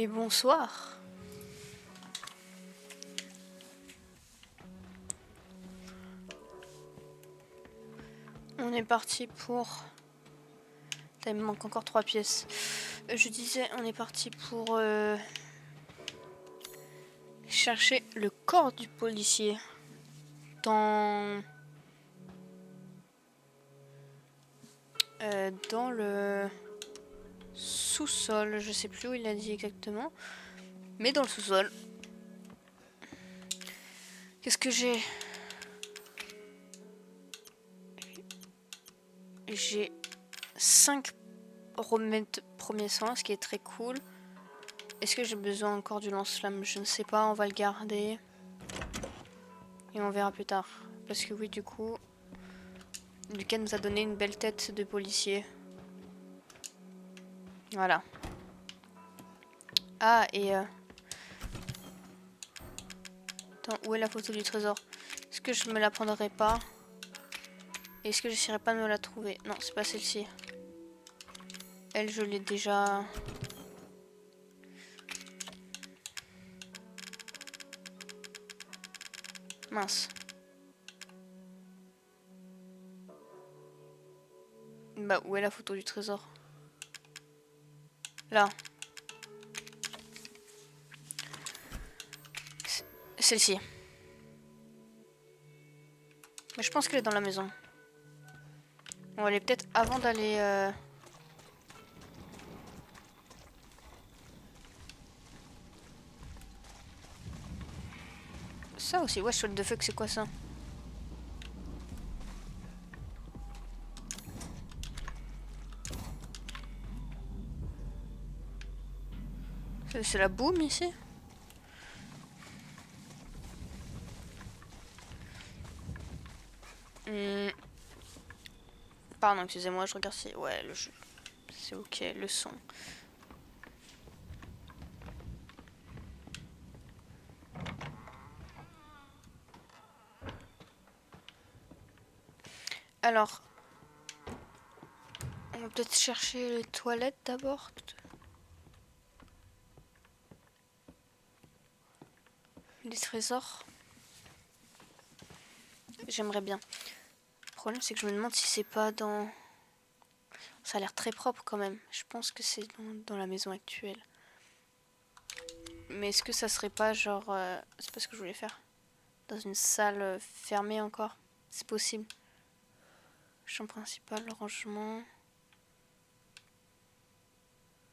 Et bonsoir. On est parti pour... Il me manque encore 3 pièces. Je disais, on est parti pour chercher le corps du policier dans le sous-sol. Je sais plus où il a dit exactement, mais dans le sous-sol. Qu'est-ce que j'ai? J'ai 5 remèdes premiers soins, ce qui est très cool. Est-ce que j'ai besoin encore du lance-flamme? Je ne sais pas, on va le garder. Et on verra plus tard. Parce que oui, du coup, Lucas nous a donné une belle tête de policier. Voilà. Ah, et... Attends, où est la photo du trésor? Est-ce que je me la prendrai pas? Est-ce que j'essaierai pas de me la trouver? Non, c'est pas celle-ci. Elle, je l'ai déjà... Mince. Bah, où est la photo du trésor? Là. Celle-ci. Mais je pense qu'elle est dans la maison. On va aller peut-être avant d'aller... Ça aussi, wesh, what the fuck, c'est quoi ça? C'est la boum ici? Pardon, excusez-moi, je regarde si... Ouais, le jeu. C'est ok, le son. Alors... On va peut-être chercher les toilettes d'abord. Les trésors. J'aimerais bien. Le problème, c'est que je me demande si c'est pas dans... Ça a l'air très propre quand même. Je pense que c'est dans la maison actuelle. Mais est-ce que ça serait pas genre... C'est pas ce que je voulais faire. Dans une salle fermée encore? C'est possible. Chambre principale, rangement...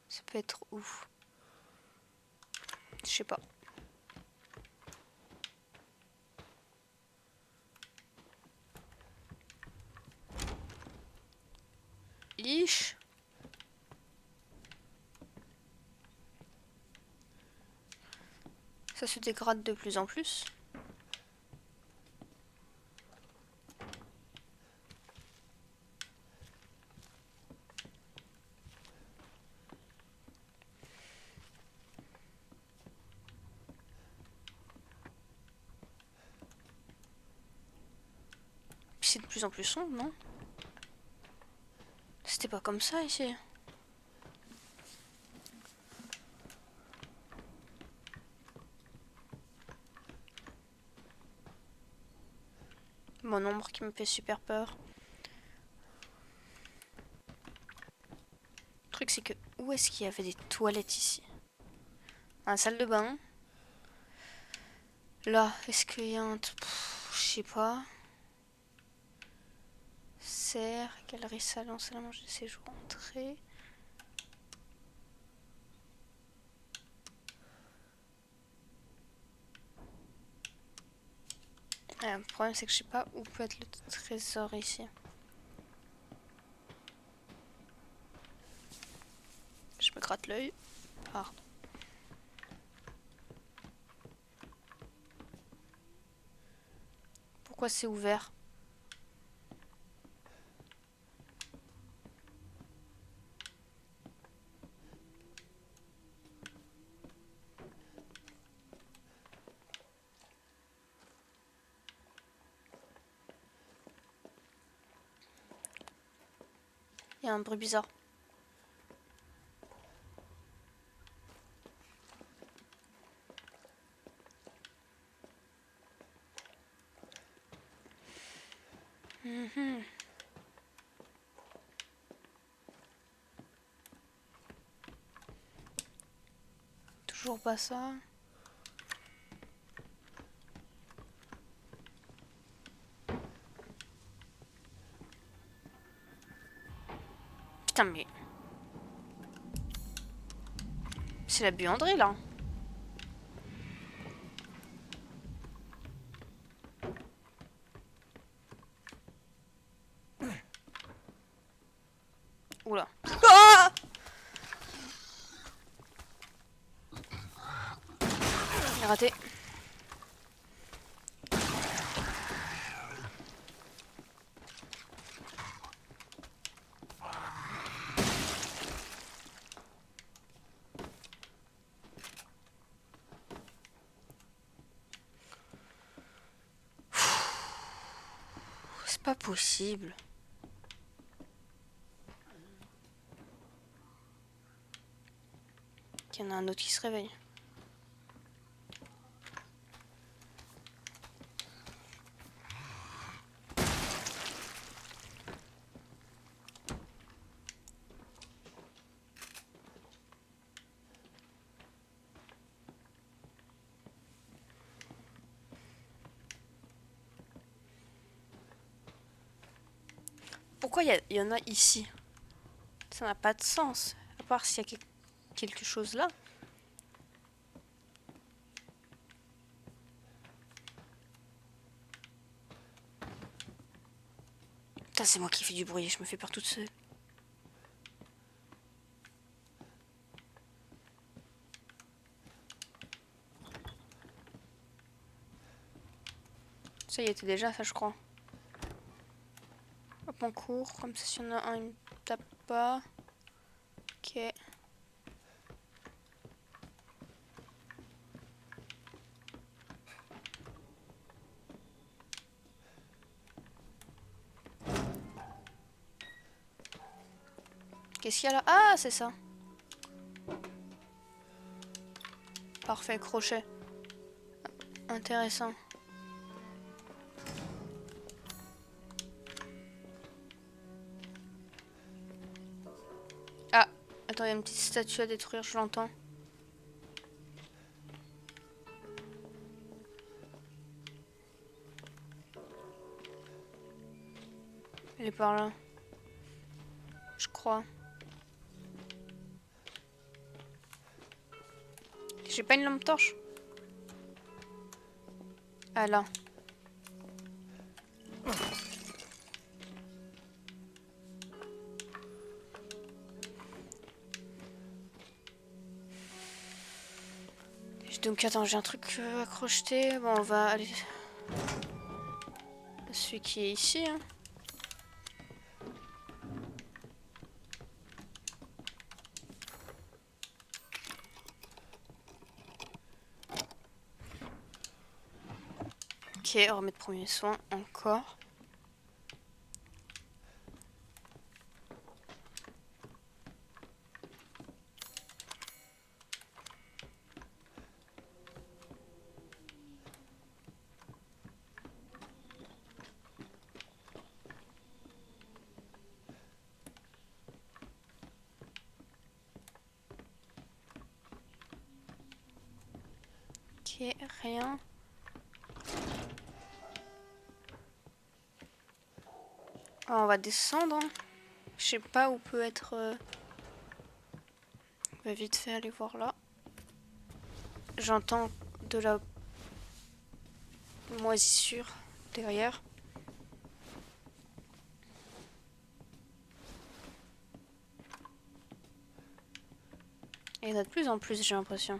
Ça peut être où? Je sais pas. Ish. Ça se dégrade de plus en plus. Puis c'est de plus en plus sombre, non? C'était pas comme ça ici. Mon ombre qui me fait super peur. Le truc c'est que où est-ce qu'il y avait des toilettes ici? La salle de bain. Là, est-ce qu'il y a un... Je sais pas. Serre, galerie, salon, salle à manger, séjour, entrée. Le problème c'est que je sais pas où peut être le trésor ici. Je me gratte l'œil. Pardon. Pourquoi c'est ouvert? Il y a un bruit bizarre. Toujours pas ça. Putain mais... C'est la buanderie là. Oula. Ah! J'ai raté. C'est pas possible. Il y en a un autre qui se réveille. Pourquoi il y en a ici? Ça n'a pas de sens. À part s'il y a quelque chose là. Putain, c'est moi qui fais du bruit. Je me fais peur toute seule. Ça y était déjà, ça je crois. Hop, on court. Comme ça, si y en a un, il me tape pas. Ok. Qu'est-ce qu'il y a là? Ah, c'est ça. Parfait, crochet. Intéressant. Ah, attends, il y a une petite statue à détruire, je l'entends. Elle est par là. Je crois. J'ai pas une lampe torche. Ah là. Donc attends, j'ai un truc à crocheter. Bon, on va aller... Celui qui est ici. Hein. Ok, on remet de premiers soins encore. Ok, rien. Alors, on va descendre. Hein. Je sais pas où peut être... On va vite fait aller voir là. J'entends de la moisissure derrière. Et il y en a de plus en plus, j'ai l'impression.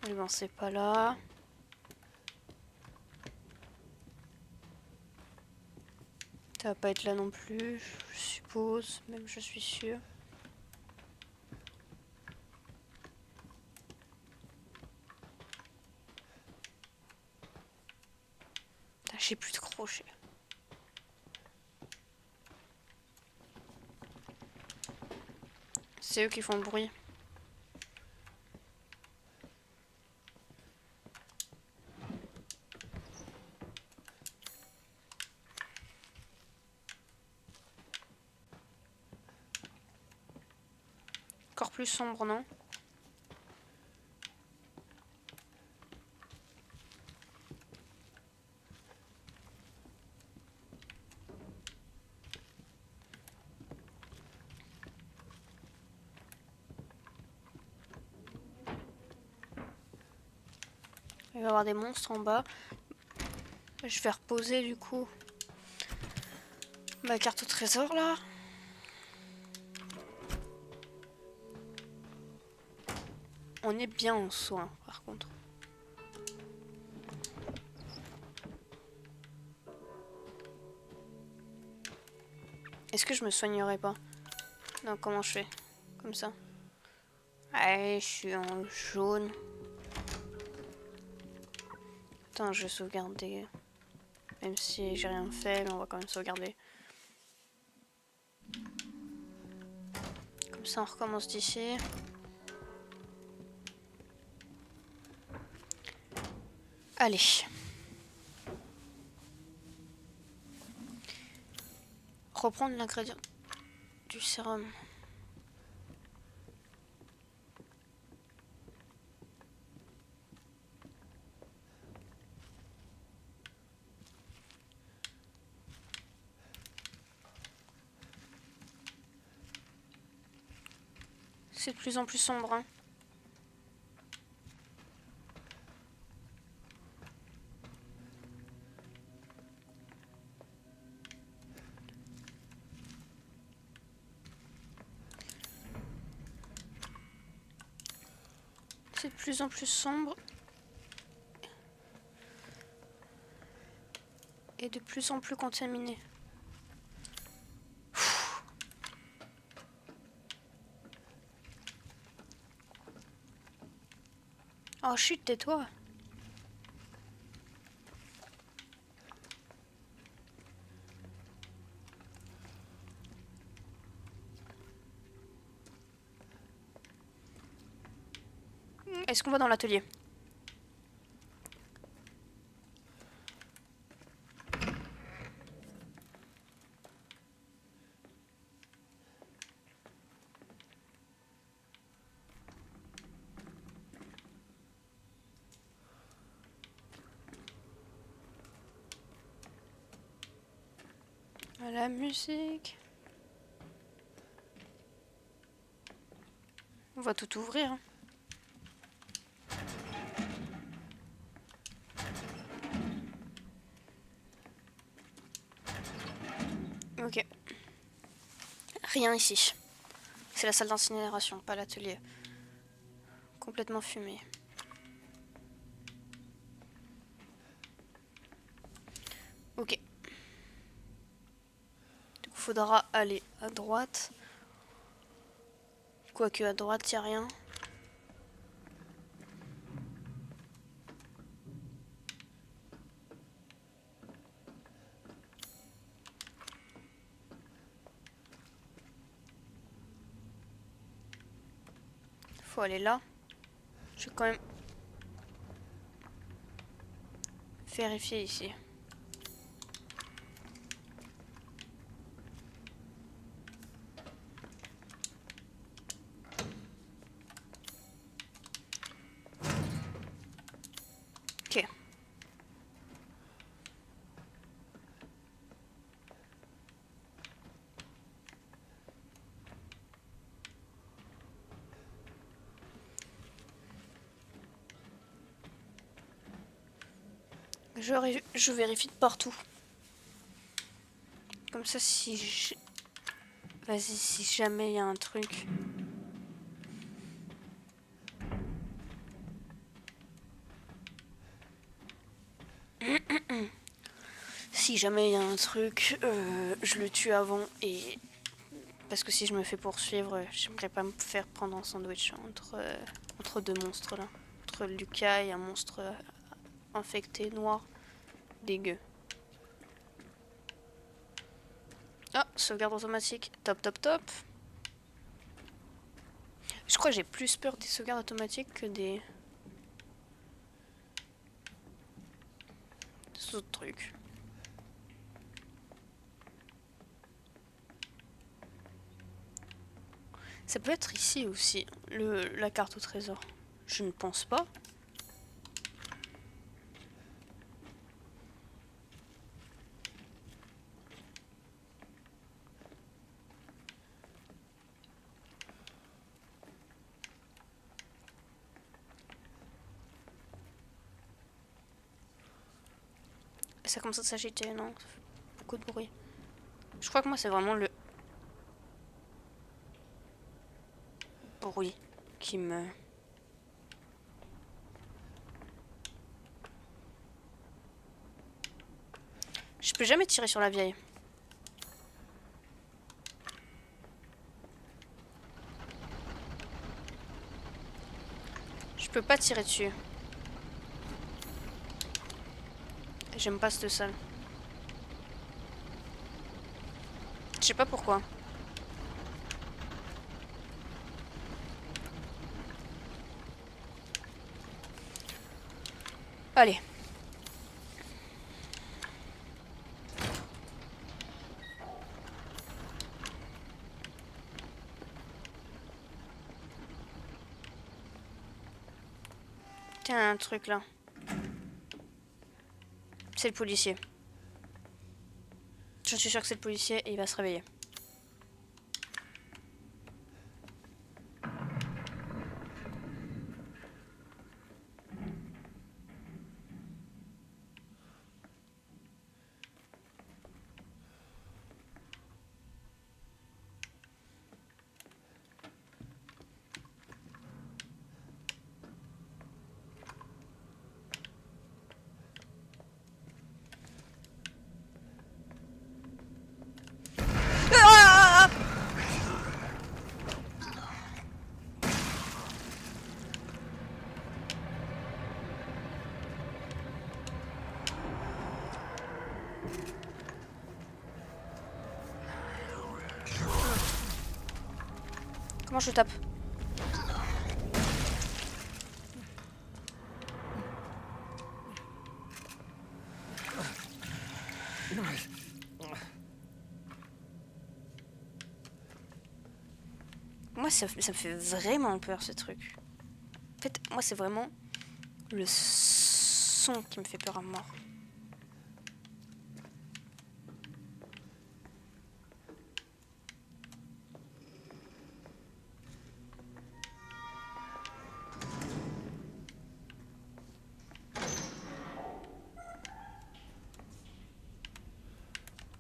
Mais bon, c'est pas là. Ça va pas être là non plus, je suppose. Même je suis sûre. J'ai plus de crochets. C'est eux qui font le bruit. Encore plus sombre, non? Il va y avoir des monstres en bas. Je vais reposer du coup ma carte au trésor là. On est bien en soin par contre. Est-ce que je me soignerai pas? Non, comment je fais? Comme ça. Allez, je suis en jaune. Attends, je vais sauvegarder. Même si j'ai rien fait, mais on va quand même sauvegarder. Comme ça, on recommence d'ici. Allez. Reprendre l'ingrédient du sérum. C'est de plus en plus sombre, hein. C'est de plus en plus sombre. Et de plus en plus contaminé. Oh chut, tais-toi. Est-ce qu'on va dans l'atelier? La musique. On va tout ouvrir, hein. Ok. Rien ici. C'est la salle d'incinération, pas l'atelier. Complètement fumé. Ok. Il faudra aller à droite. Quoique à droite, y a rien. Faut aller là. Je vais quand même vérifier ici. Ok. Je vérifie de partout. Comme ça, si je... Vas-y, si jamais il y a un truc. Si jamais il y a un truc, je le tue avant et... Parce que si je me fais poursuivre, j'aimerais pas me faire prendre un sandwich entre deux monstres là. Entre Lucas et un monstre infecté noir. Dégueu. Ah, sauvegarde automatique. Top, top, top. Je crois que j'ai plus peur des sauvegardes automatiques que des autres trucs. Ça peut être ici aussi, la carte au trésor. Je ne pense pas. Ça commence à s'agiter, non? Ça fait beaucoup de bruit. Je crois que moi c'est vraiment le bruit qui me... Je peux jamais tirer sur la vieille. Je peux pas tirer dessus. J'aime pas cette salle. Je sais pas pourquoi. Allez. Tiens, un truc là. C'est le policier. Je suis sûre que c'est le policier et il va se réveiller. Ah! Comment je tape? Moi, ça me fait vraiment peur, ce truc. En fait, moi, c'est vraiment le son qui me fait peur à mort.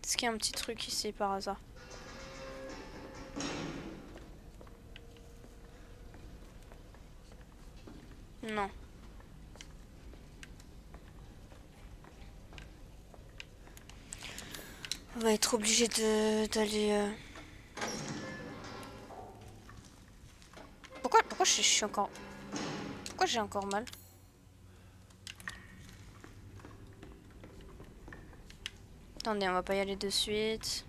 Est-ce qu'il y a un petit truc ici, par hasard? Non. On va être obligé d'aller... Pourquoi je suis encore... Pourquoi j'ai encore mal? Attendez, on va pas y aller de suite.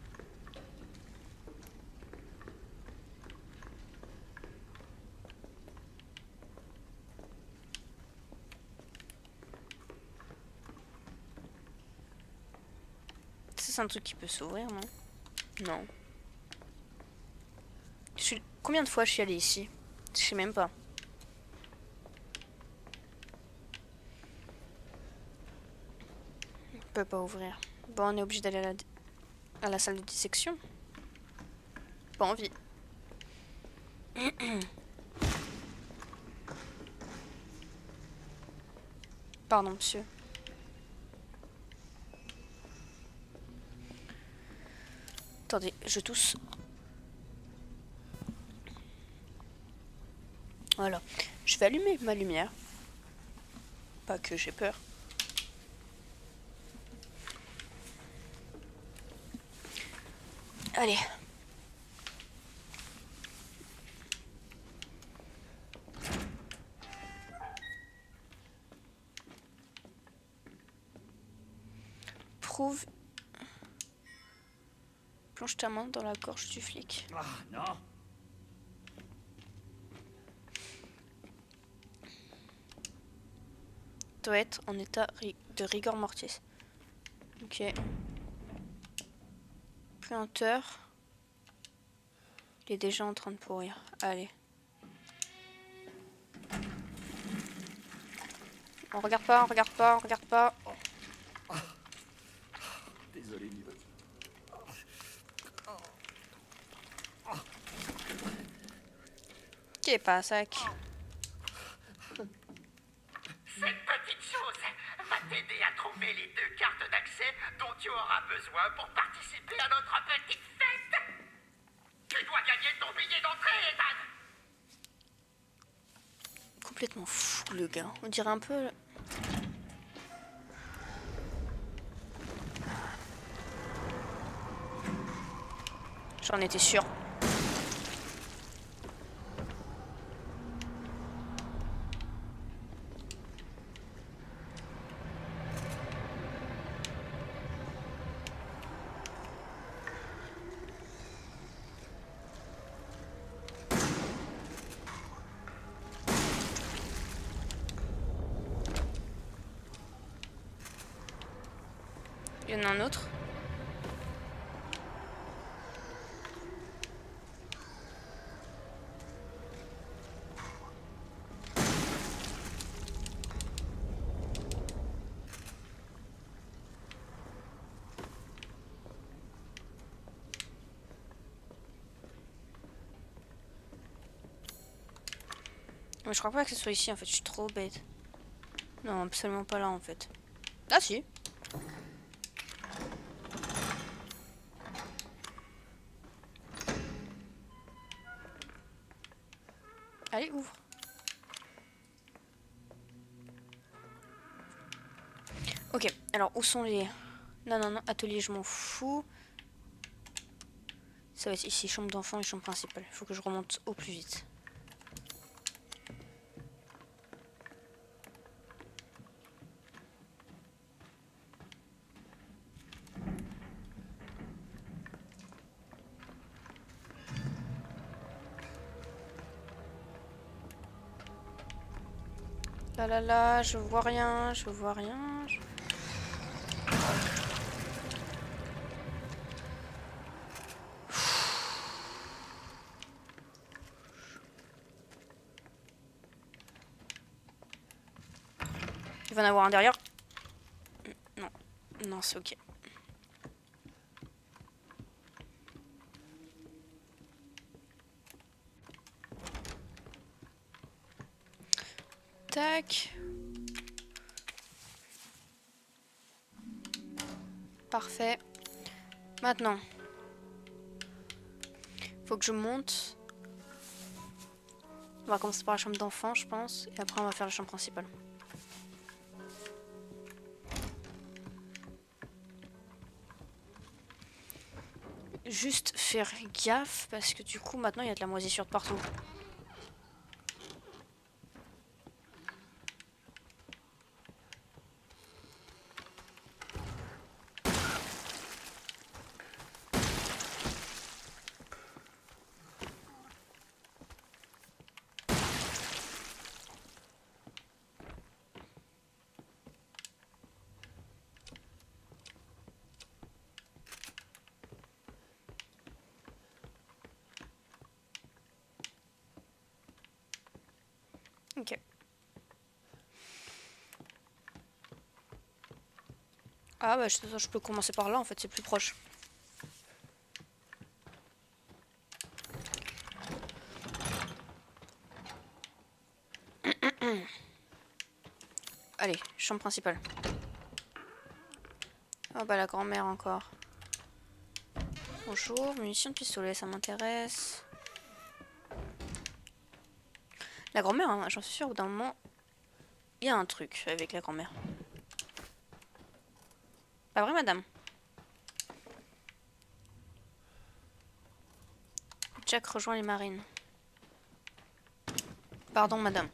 Ça, c'est un truc qui peut s'ouvrir, non? Non. Combien de fois je suis allée ici? Je sais même pas. On peut pas ouvrir. Bon, on est obligé d'aller à la salle de dissection. Pas envie. Pardon, monsieur. Attendez, je tousse. Voilà. Je vais allumer ma lumière. Pas que j'ai peur. Allez. Plonge ta main dans la gorge du flic. Ah non. Doit être en état de rigor mortis. Ok. Puanteur. Il est déjà en train de pourrir. Allez. On regarde pas, on regarde pas, on regarde pas. Désolé, vieux. Qui est pas un sac? Cette petite chose va t'aider à trouver les 2 cartes d'accès dont tu auras besoin pour participer à notre petite fête. Tu dois gagner ton billet d'entrée, Ethan. Complètement fou le gars. On dirait un peu... J'en étais sûre. Il y en a un autre. Mais je crois pas que ce soit ici en fait, je suis trop bête. Non, absolument pas là en fait. Ah si. Allez, ouvre. Ok, alors où sont les... Non, non, non, atelier, je m'en fous. Ça va être ici, chambre d'enfant et chambre principale. Il faut que je remonte au plus vite. Là là là, je vois rien, je vois rien. Il va en avoir un derrière. Non, non, c'est ok. Tac. Parfait. Maintenant, faut que je monte. On va commencer par la chambre d'enfant, je pense. Et après, on va faire la chambre principale. Juste faire gaffe, parce que du coup, maintenant, il y a de la moisissure de partout. Ok. Ah bah je peux commencer par là en fait, c'est plus proche. Allez, chambre principale. Oh bah la grand-mère encore. Bonjour, munitions de pistolet, ça m'intéresse. La grand-mère, hein, j'en suis sûre, au bout d'un moment, il y a un truc avec la grand-mère. Pas vrai, madame? Jack rejoint les marines. Pardon, madame.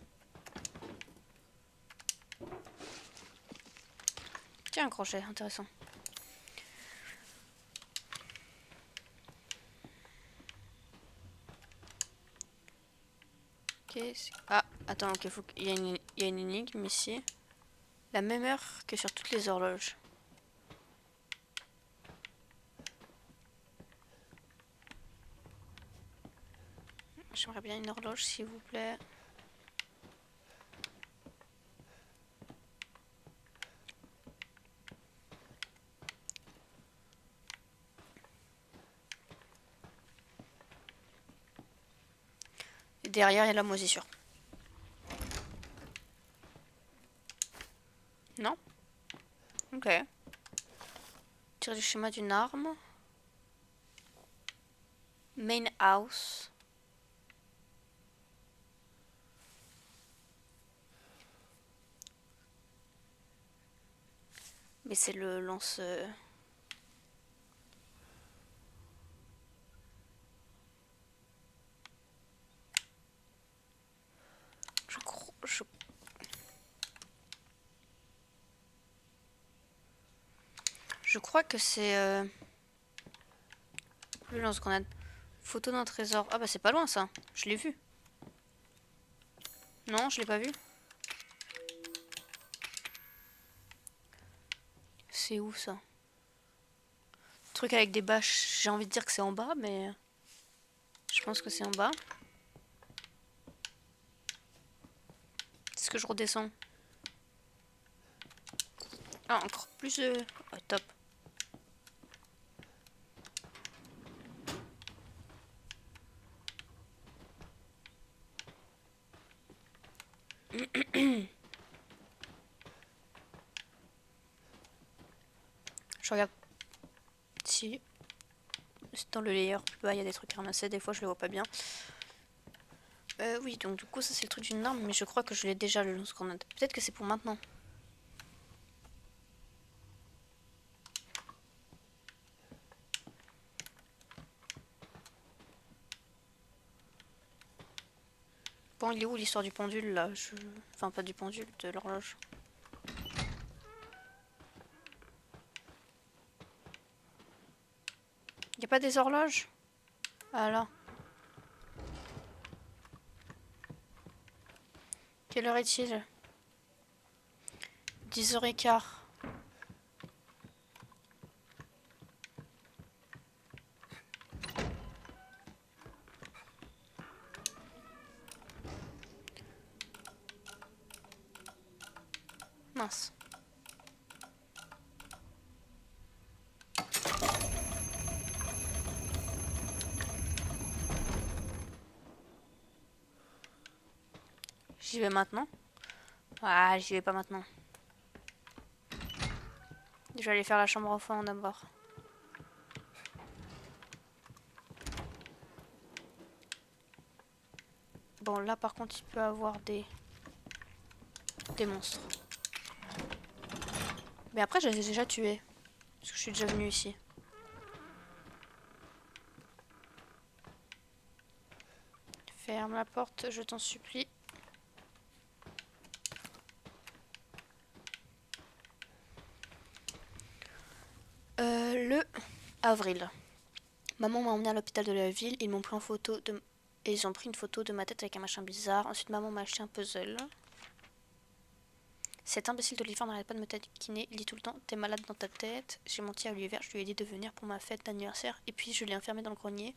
Tiens, un crochet, intéressant. Ah, attends, ok, il y a une énigme ici. La même heure que sur toutes les horloges. J'aimerais bien une horloge, s'il vous plaît. Et derrière, il y a la moisissure. Non? Ok. Tirer du schéma d'une arme. Main house. Mais c'est le lance... Je crois que c'est... le lance-grenade. Photo d'un trésor. Ah bah c'est pas loin ça. Je l'ai vu. Non, je l'ai pas vu. C'est où ça? Truc avec des bâches. J'ai envie de dire que c'est en bas, mais... Je pense que c'est en bas. Est-ce que je redescends? Ah, encore plus de... Oh, top. Je regarde si dans le layer plus bas il y a des trucs à ramasser. Des fois je les vois pas bien. Oui, donc du coup ça c'est le truc d'une arme, mais je crois que je l'ai déjà le lance-grenade. Peut-être que c'est pour maintenant. Bon, il est où l'histoire du pendule là? Enfin, pas du pendule, de l'horloge. Y a pas des horloges? Ah là. Quelle heure est-il? 10h15. Mince. J'y vais maintenant? Ah, j'y vais pas maintenant. Je vais aller faire la chambre enfant d'abord. Bon, là par contre, il peut avoir des monstres. Mais après, je les ai déjà tués. Parce que je suis déjà venue ici. Ferme la porte, je t'en supplie. Le avril. Maman m'a emmené à l'hôpital de la ville. Ils m'ont pris en photo de... Et ils ont pris une photo de ma tête avec un machin bizarre. Ensuite, maman m'a acheté un puzzle. Cet imbécile d'Oliver n'arrête pas de me taquiner. Il dit tout le temps: t'es malade dans ta tête. J'ai menti à Oliver. Je lui ai dit de venir pour ma fête d'anniversaire. Et puis, je l'ai enfermé dans le grenier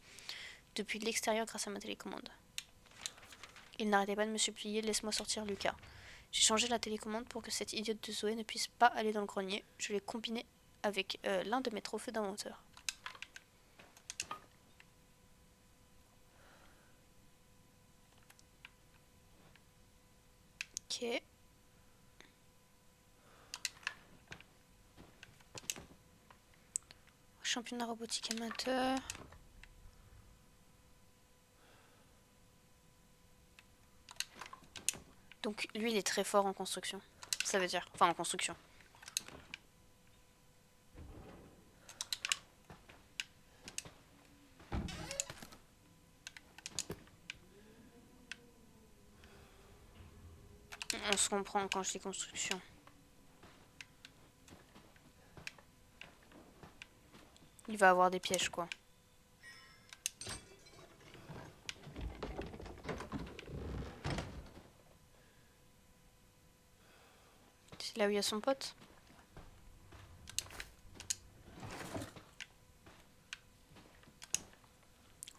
depuis l'extérieur grâce à ma télécommande. Il n'arrêtait pas de me supplier: laisse-moi sortir, Lucas. J'ai changé la télécommande pour que cette idiote de Zoé ne puisse pas aller dans le grenier. Je l'ai combiné avec l'un de mes trophées d'inventeur. Ok. Championnat robotique amateur. Donc lui il est très fort en construction. Ça veut dire. Enfin en construction. On se comprend quand je dis construction. Il va avoir des pièges quoi. Là où il y a son pote.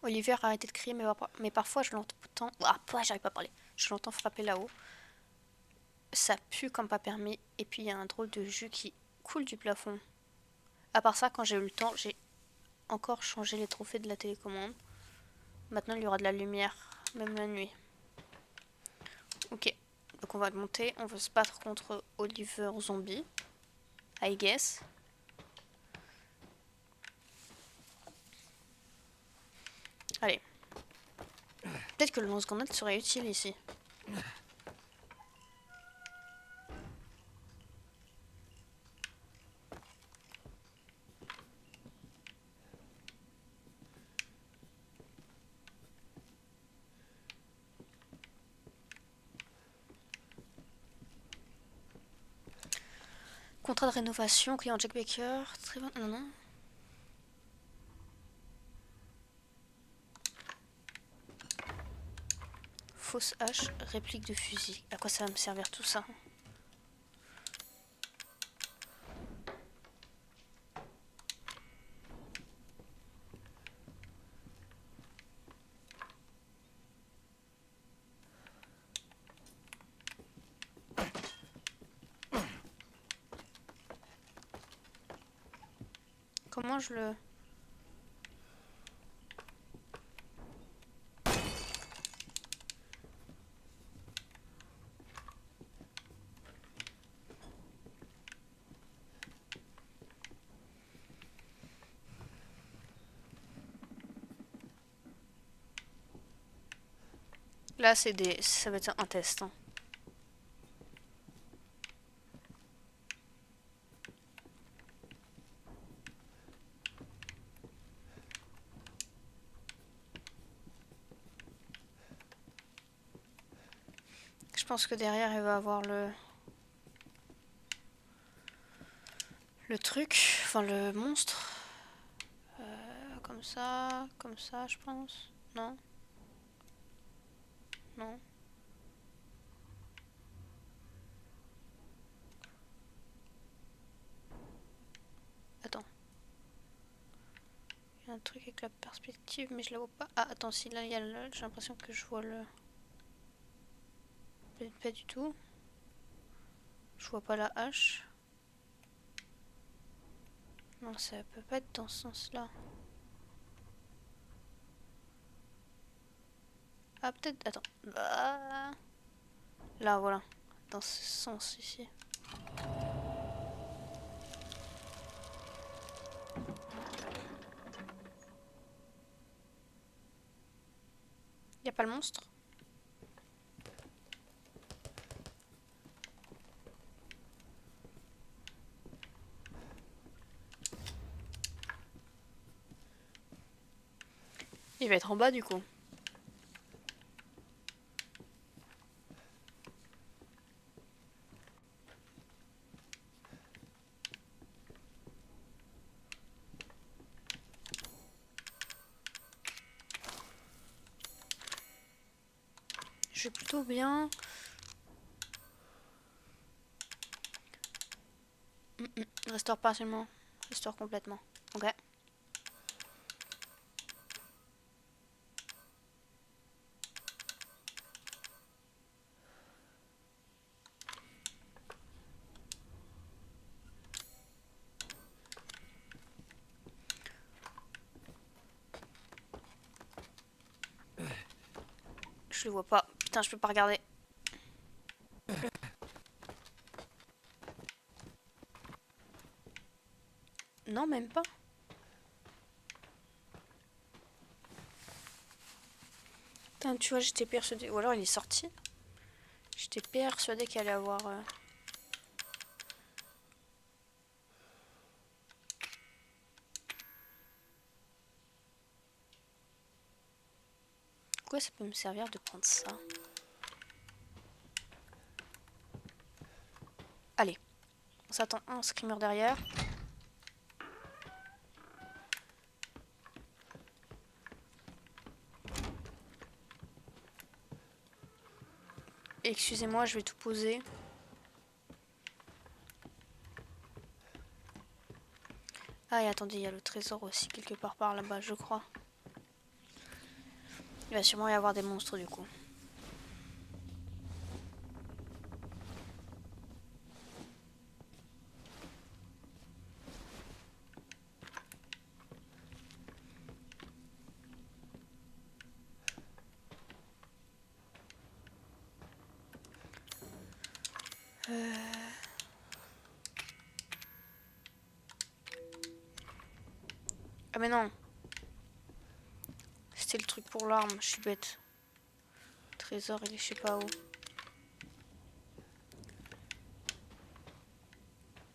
Olivier a arrêté de crier, mais parfois je l'entends... Ah, j'arrive pas à parler. Je l'entends frapper là-haut. Ça pue comme pas permis. Et puis il y a un drôle de jus qui coule du plafond. À part ça, quand j'ai eu le temps, j'ai encore changé les trophées de la télécommande. Maintenant, il y aura de la lumière, même la nuit. Ok, donc on va monter. On va se battre contre Oliver Zombie. I guess. Allez. Peut-être que le lance-grenade serait utile ici. Contrat de rénovation, client Jack Baker. Très bon. Non, non. Fausse hache, réplique de fusil. À quoi ça va me servir tout ça? Comment je le... Là, c'est des... ça va être un test. Hein. Je pense que derrière, il va avoir le truc, enfin le monstre. Comme ça, je pense. Non? Non? Attends. Il y a un truc avec la perspective, mais je la vois pas. Ah, attends, si là, il y a le... J'ai l'impression que je vois le... Peut-être pas du tout. Je vois pas la hache. Non, ça peut pas être dans ce sens-là. Ah, peut-être... Attends. Bah... Là, voilà. Dans ce sens, ici. Y a pas le monstre? Il va être en bas, du coup. Je vais plutôt bien... Restaure partiellement. Restaure complètement. Ok. Je le vois pas. Putain, je peux pas regarder. Non, même pas. Putain, tu vois, j'étais persuadée... Ou alors il est sorti. J'étais persuadée qu'il allait avoir... Pourquoi ça peut me servir de prendre ça? Allez. On s'attend un screamer derrière. Excusez-moi, je vais tout poser. Ah, et attendez, il y a le trésor aussi quelque part par là-bas, je crois. Il va sûrement y avoir des monstres du coup. Ah mais non. C'était le truc pour l'arme, je suis bête. Trésor, il est je sais pas où.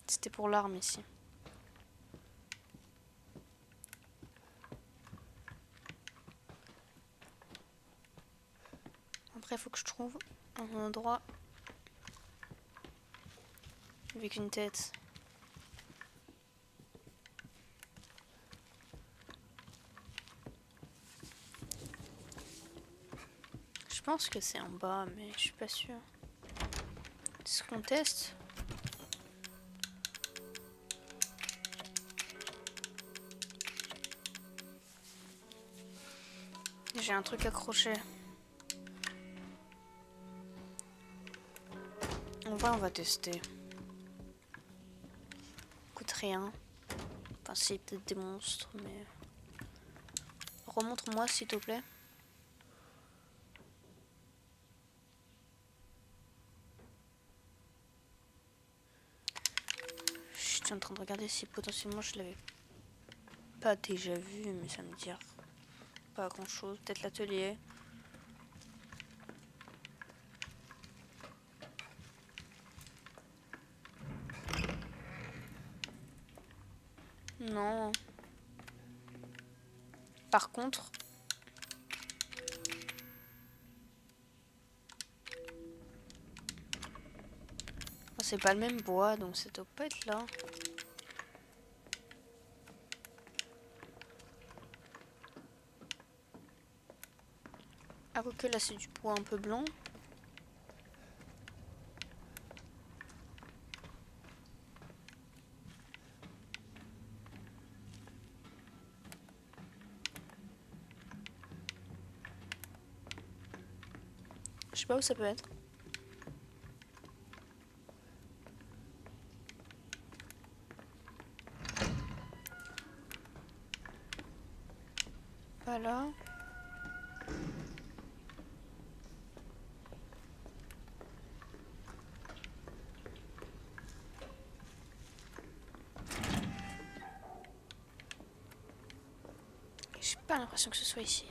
C'était pour l'arme ici. Après, il faut que je trouve un endroit avec une tête. Je pense que c'est en bas, mais je suis pas sûre. Est-ce qu'on teste? J'ai un truc accroché. En vrai, on va tester. Coûte rien. Enfin, c'est peut-être des monstres, mais... Remontre-moi, s'il te plaît. Je suis en train de regarder si potentiellement je l'avais pas déjà vu, mais ça me dit pas grand-chose. Peut-être l'atelier. Non. Par contre... C'est pas le même bois, donc ça doit pas être là. Ah, quoique là c'est du bois un peu blanc. Je sais pas où ça peut être. Pas là. J'ai pas l'impression que ce soit ici.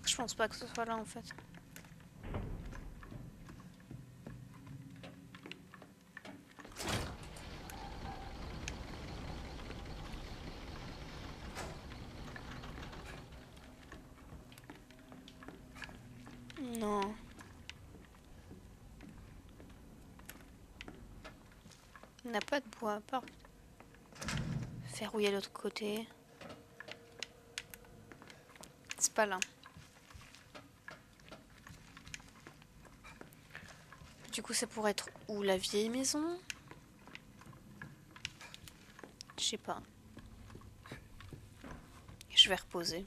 Je pense pas que ce soit là en fait. Non. On n'a pas de bois à part. Verrouiller l'autre côté. C'est pas là. Du coup, ça pourrait être où, la vieille maison? Je sais pas. Je vais reposer.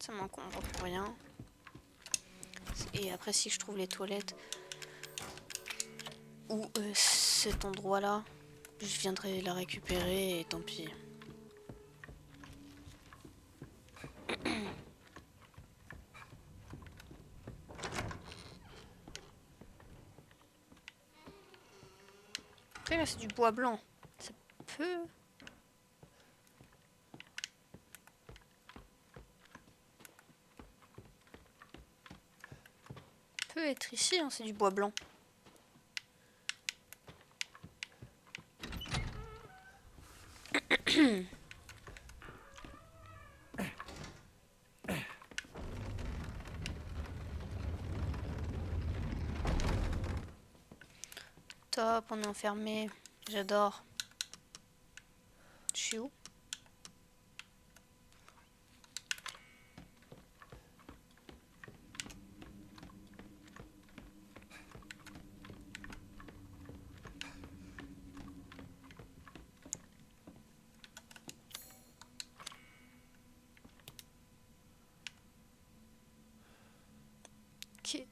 Ça m'encombre pour rien. Et après, si je trouve les toilettes ou cet endroit-là, je viendrai la récupérer et tant pis. Après, là, c'est du bois blanc. Ça peut... peut être ici, hein, c'est du bois blanc. Top, on est enfermé. J'adore. Je suis où?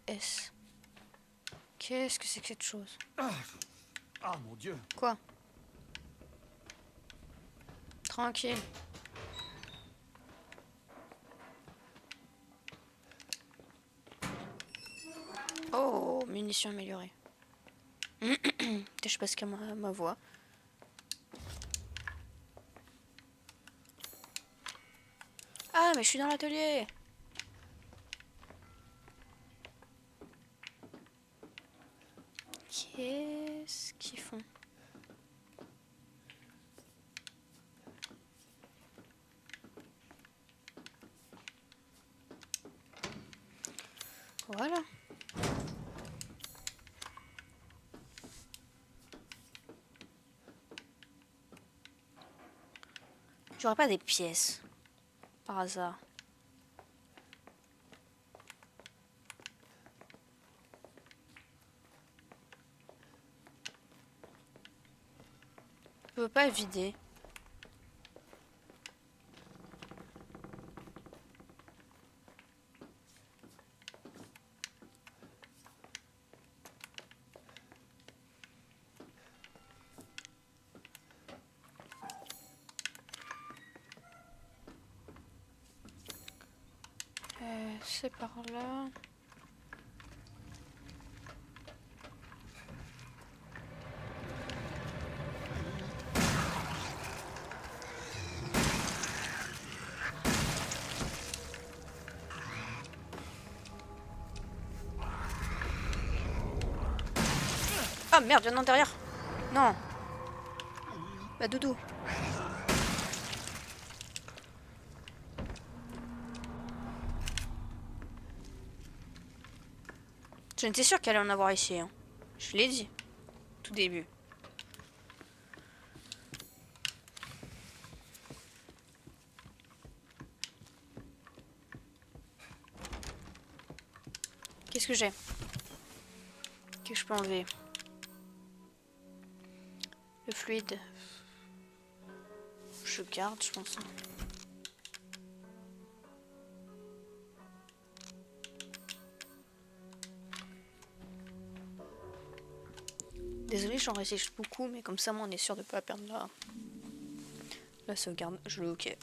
S. Qu'est-ce que c'est que cette chose? Ah mon Dieu. Quoi? Tranquille. Oh, munitions améliorées. Je passe qu'à ma voix. Ah, mais je suis dans l'atelier. Qu'est-ce qu'ils font? Voilà. J'aurais pas des pièces par hasard. Je peux pas vider. C'est par là. Ah merde, il y en a un derrière. Non. Bah doudou. J'en étais sûre qu'il allait en avoir ici. Hein. Je l'ai dit. Tout début. Qu'est-ce que j'ai? Qu'est-ce que je peux enlever? Le fluide. Je garde, je pense. Désolée, j'en réfléchis beaucoup, mais comme ça, moi, on est sûr de pas perdre la sauvegarde. Je le ok.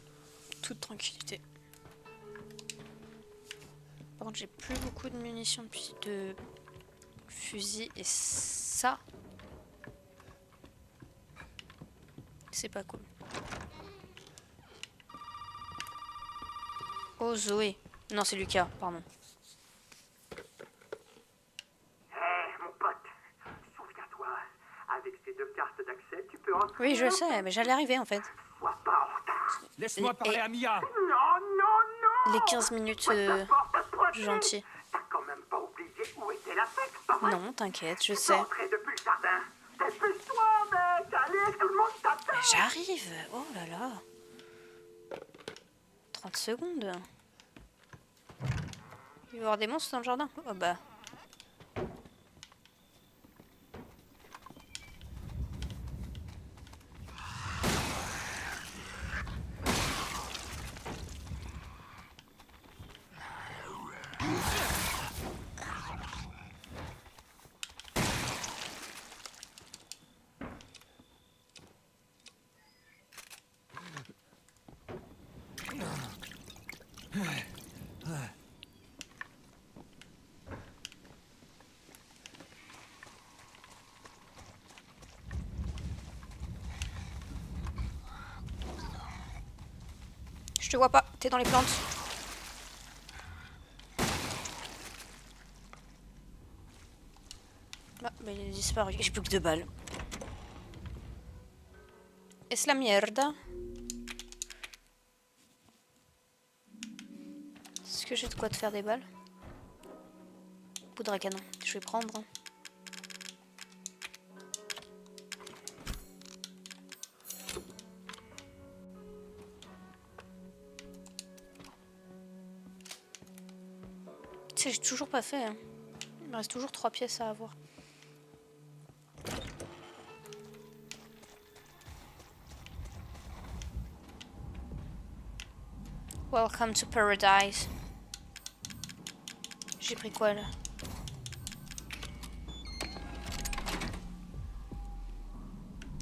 Toute tranquillité. Par contre, j'ai plus beaucoup de munitions de fusil et ça, c'est pas cool. Oh Zoé, non c'est Lucas, pardon. Mon pote, souviens-toi, avec ces 2 cartes d'accès, tu peux entrer. Oui je le sais, mais j'allais arriver en fait. Sois pas en retard. Laisse-moi parler à Mia. Non. Les 15 minutes gentil. T'as quand même pas oublié où était la fête, pas vrai? Non, t'inquiète, je Tu sais. peux entrer depuis le jardin. Dépêche-toi, mec. Allez, tout le monde t'attend. J'arrive. Oh là là. 30 secondes. Il va y avoir des monstres dans le jardin. Oh bah. Je te vois pas, t'es dans les plantes. Ah, bah il a disparu. J'ai plus que 2 balles. Est-ce la merde? Est-ce que j'ai de quoi te faire des balles? Poudre à canon, je vais prendre. Tu sais, j'ai toujours pas fait. Hein. Il me reste toujours 3 pièces à avoir. Welcome to paradise. J'ai pris quoi là?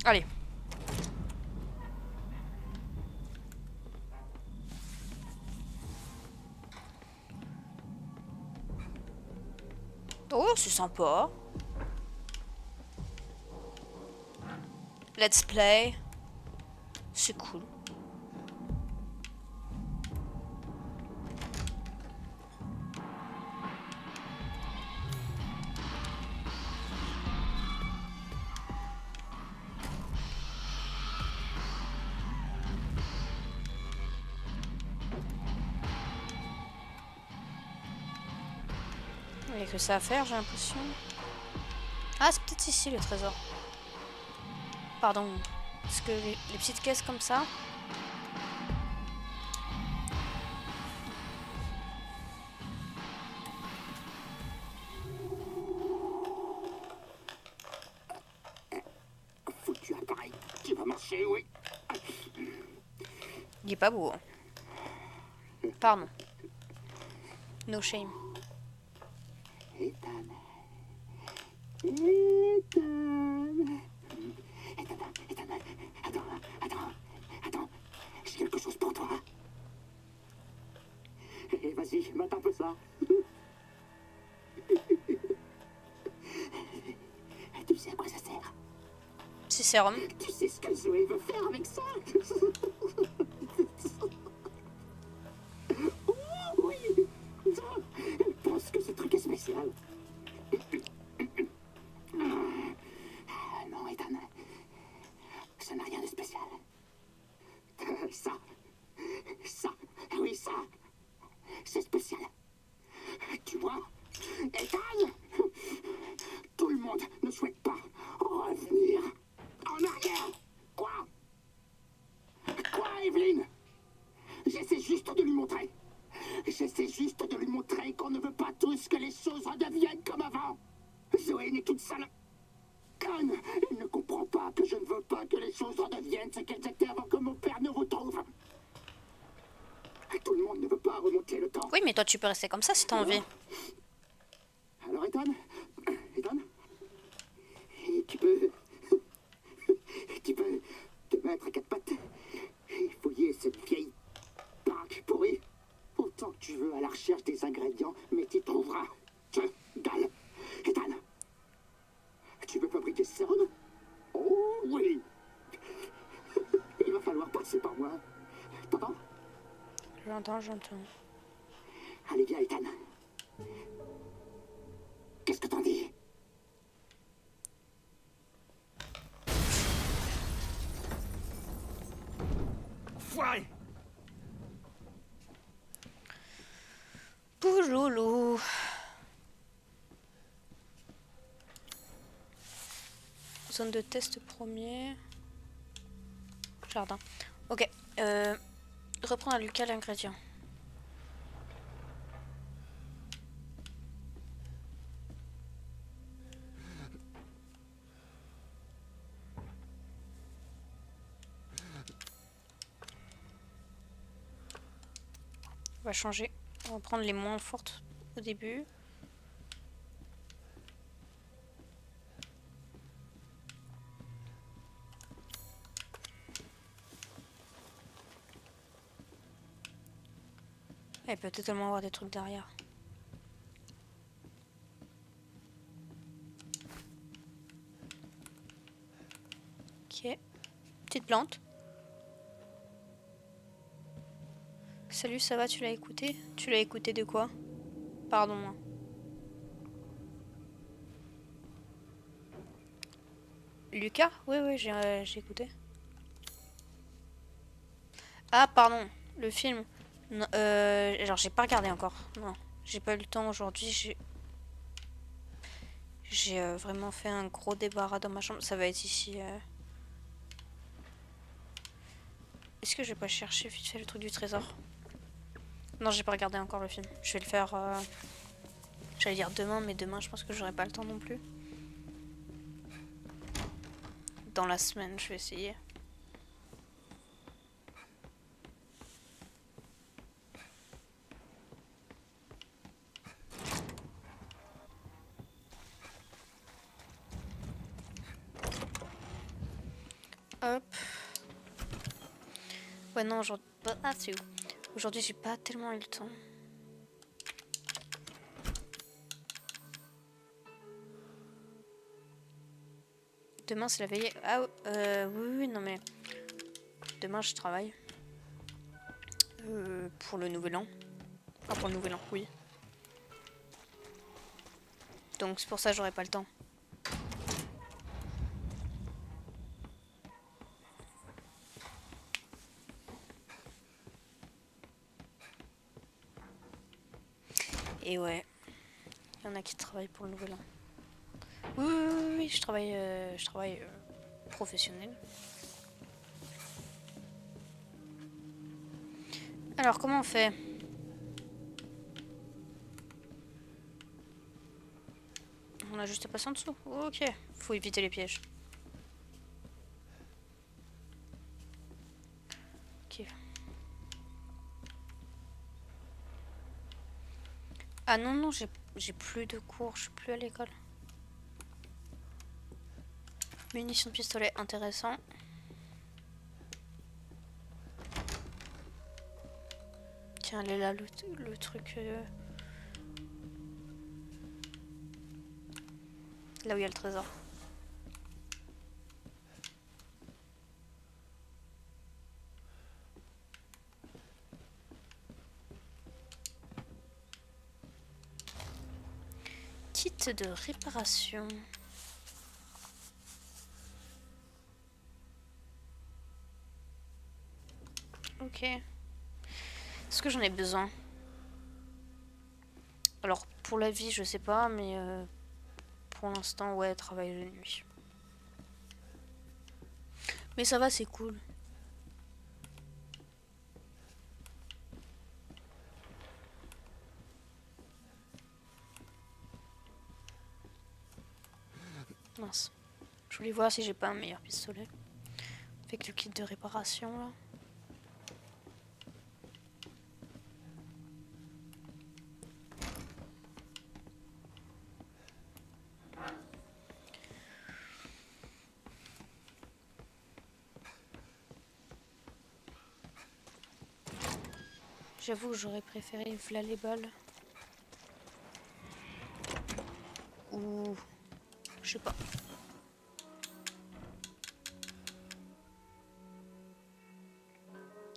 Allez. Oh, c'est sympa. Let's play. C'est cool. Il n'y a que ça à faire, j'ai l'impression. Ah, c'est peut-être ici le trésor. Pardon. Parce que les petites caisses comme ça. Foutu appareil qui va marcher, oui. Il est pas beau. Hein. Pardon. No shame. Ethan. Ethan. Ethan. Attends. J'ai quelque chose pour toi. Et vas-y, mate un peu ça. Tu sais à quoi ça sert? C'est sérum. Tu sais ce que Zoé veut faire avec ça? Oh, oui. Elle pense que ce truc est spécial. Non, Ethan. Ça n'a rien de spécial. Ça. Oui, ça. C'est spécial. Tu vois, Ethan, tout le monde ne souhaite pas revenir en arrière. Quoi, Evelyn? J'essaie juste de lui montrer. Qu'on ne veut pas tous que les choses redeviennent comme avant. Zoé n'est qu'une sale conne. Elle ne comprend pas que je ne veux pas que les choses redeviennent ce qu'elles étaient avant que mon père ne retrouve. Tout le monde ne veut pas remonter le temps. Oui, mais toi, tu peux rester comme ça si t'as envie. Alors, Ethan, tu peux te mettre à quatre pattes et fouiller cette vieille baraque pourrie. Autant que tu veux à la recherche des ingrédients, mais tu trouveras. Que dalle. Ethan, tu veux fabriquer ce sérum? Oh oui. Il va falloir passer par moi. T'entends? J'entends. Allez, viens, Ethan. Qu'est-ce que t'en dis? Enfoiré! Pouloulou. Zone de test premier. Jardin. Ok. Reprendre à Lucas l'ingrédient. On va changer. On va prendre les moins fortes au début. Elle peut totalement avoir des trucs derrière. Ok. Petite plante. Salut, ça va, tu l'as écouté? Tu l'as écouté de quoi? Pardon, moi. Lucas? Oui, j'ai écouté. Ah, pardon, le film. Non, genre, j'ai pas regardé encore. Non, j'ai pas eu le temps aujourd'hui. J'ai vraiment fait un gros débarras dans ma chambre. Ça va être ici. Est-ce que je vais pas chercher vite fait le truc du trésor? Non, j'ai pas regardé encore le film. Je vais le faire. J'allais dire demain, mais demain, je pense que j'aurai pas le temps non plus. Dans la semaine, je vais essayer. Hop. Ouais, non, aujourd'hui... Ah, c'est où? Aujourd'hui, j'ai pas tellement eu le temps. Demain, c'est la veillée. Ah, oui, oui, non, mais... Demain, je travaille. Pour le nouvel an. Enfin, pour le nouvel an, oui. Donc, c'est pour ça que j'aurai pas le temps. Et ouais. Il y en a qui travaillent pour le nouvel an. Oui, oui, oui, oui, je travaille professionnel. Alors, comment on fait? On a juste à passer en dessous. Ok. Faut éviter les pièges. Ok. Ah non, non, j'ai plus de cours. Je suis plus à l'école. Munitions de pistolet, intéressant. Tiens, elle est là, le truc... Là où il y a le trésor. Kit de réparation. Ok. Est-ce que j'en ai besoin? Alors, pour la vie, je sais pas, mais pour l'instant, ouais, travail de nuit. Mais ça va, c'est cool. Mince. Je voulais voir si j'ai pas un meilleur pistolet. Avec le kit de réparation, là. J'avoue, j'aurais préféré v'là les balles. Ou... Je sais pas.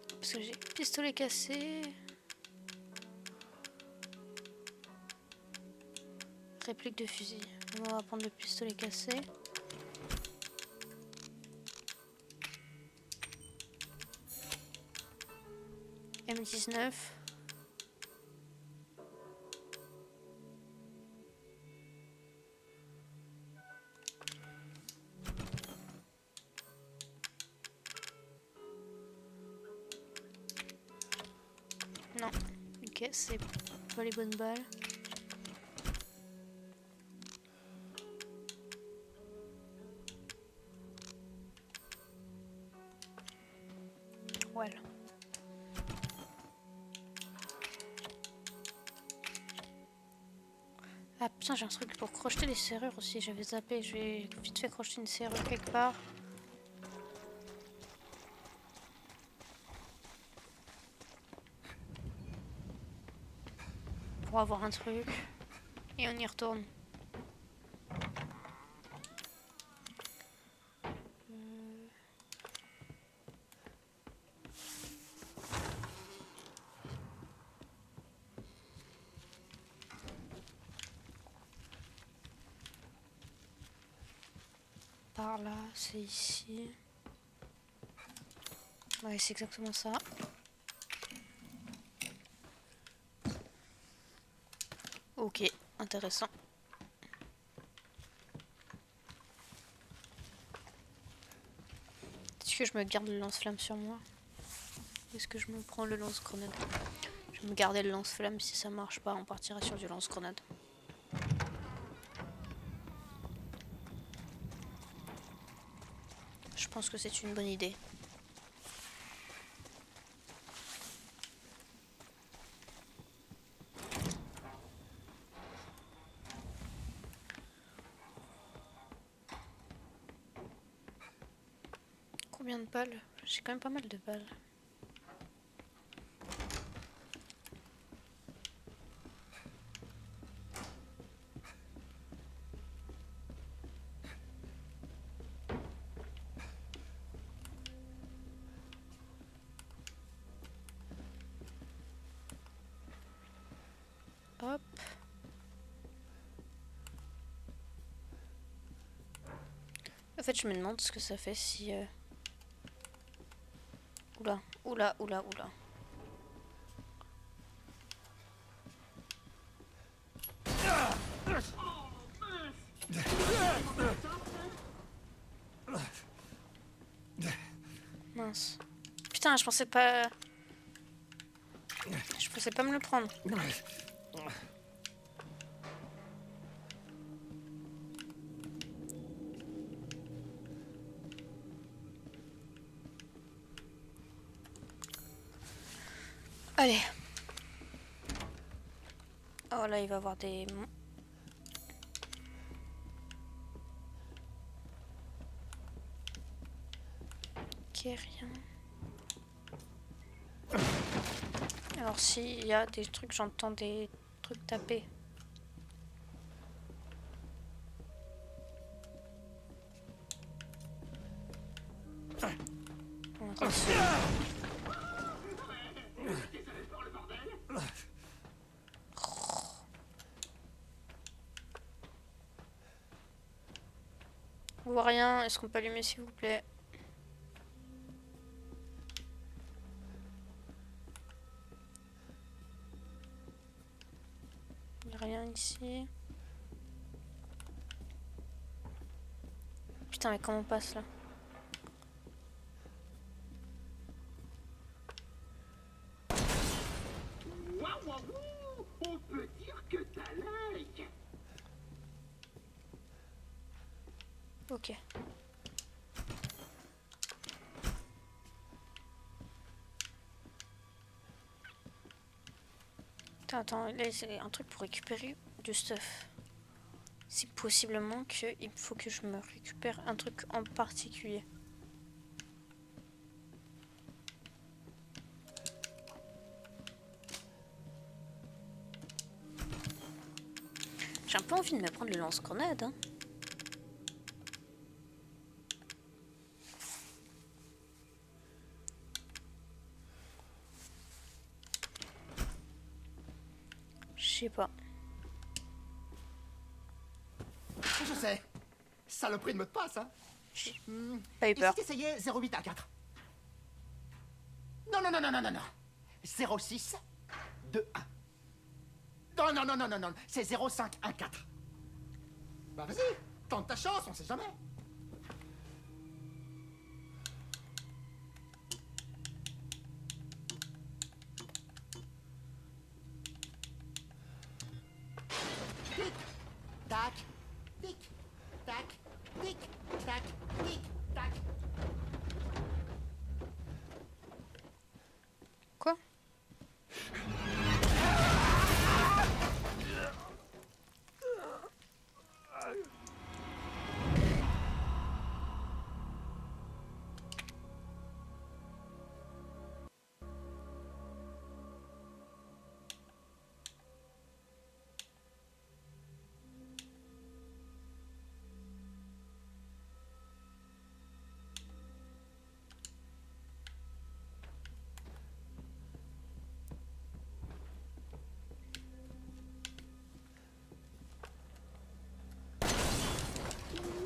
Parce que j'ai pistolet cassé. Réplique de fusil. On va prendre le pistolet cassé. M19. Non. Ok, c'est pas les bonnes balles. Voilà. Ah putain, j'ai un truc pour crocheter les serrures aussi. J'avais zappé. Je vais vite fait crocheter une serrure quelque part. Pour avoir un truc. Et on y retourne. Par là, c'est ici. Ouais, c'est exactement ça. Ok, intéressant. Est-ce que je me garde le lance-flamme sur moi? Ou est-ce que je me prends le lance-grenade? Je vais me garder le lance-flamme. Si ça marche pas, on partira sur du lance-grenade. Je pense que c'est une bonne idée. Combien de balles? J'ai quand même pas mal de balles. Hop. En fait, je me demande ce que ça fait si... Oula, oula, oula, oula. Mince. Putain, je pensais pas... Je pensais pas me le prendre. Allez. Oh là, il va y avoir des... Ok, rien. Alors s'il y a des trucs, j'entends des trucs taper. Bon, attention. On voit rien, est-ce qu'on peut allumer s'il vous plaît? Il n'y a rien ici. Putain, mais comment on passe là? Waouh, waouh, on peut dire que t'as like. Ok. Attends, là c'est un truc pour récupérer du stuff. C'est possiblement qu'il faut que je me récupère un truc en particulier. J'ai un peu envie de me prendre le lance-grenade, hein. Je sais pas. Je sais. Saloperie de mot de passe, hein. Pas eu Et peur. si t'essayais 0814? Non, non, non, non, non, non, non. 06 21. Non, non, non, non, non, non. C'est 0514. Bah vas-y, tente ta chance, on sait jamais. Tic, tac, tic, tac, tic, tac, tic, tac. Quoi?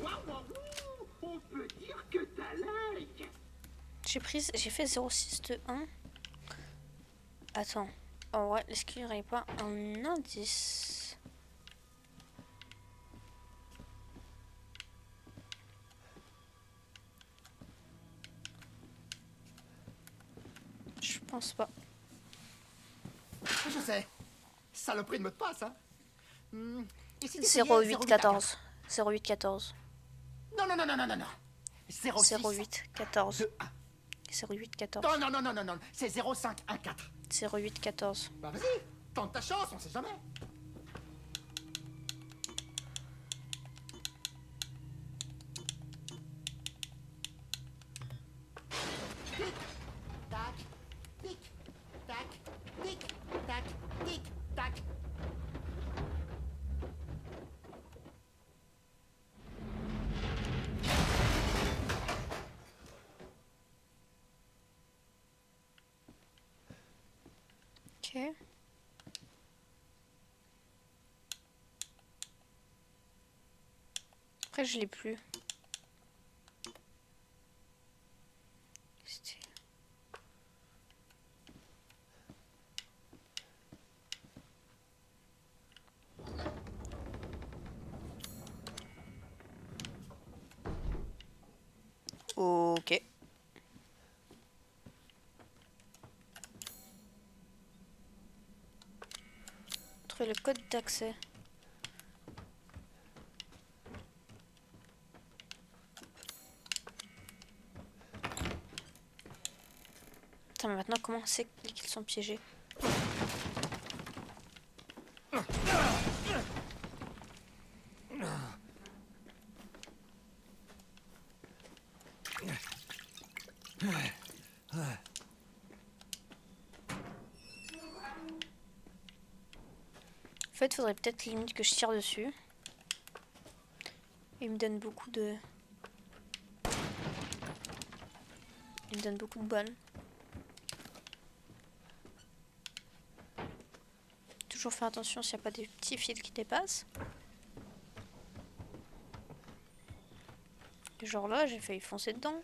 Waouh, waouh, on peut dire que t'as like. J'ai fait 06 de 1. Attends. Oh ouais, est-ce qu'il n'y aurait pas un indice? Je pense pas. Je sais. Saloperie de mot de passe, hein. Et si t'essayais 0814. 0814. Non, non, non, non, non, non, non. 06 0814. 21. 0814. Non, non, non, non, non, non. C'est 0514. 0814. Bah vas-y, tente ta chance, on sait jamais. Ok. Après, je l'ai plus. C'était- Ok. Trouver le code d'accès. Attends, mais maintenant, comment c'est qu'ils sont piégés? En fait, faudrait peut-être limite que je tire dessus. Il me donne beaucoup de... Il me donne beaucoup de balles. Toujours faire attention s'il n'y a pas des petits fils qui dépassent. Et genre là, j'ai failli foncer dedans.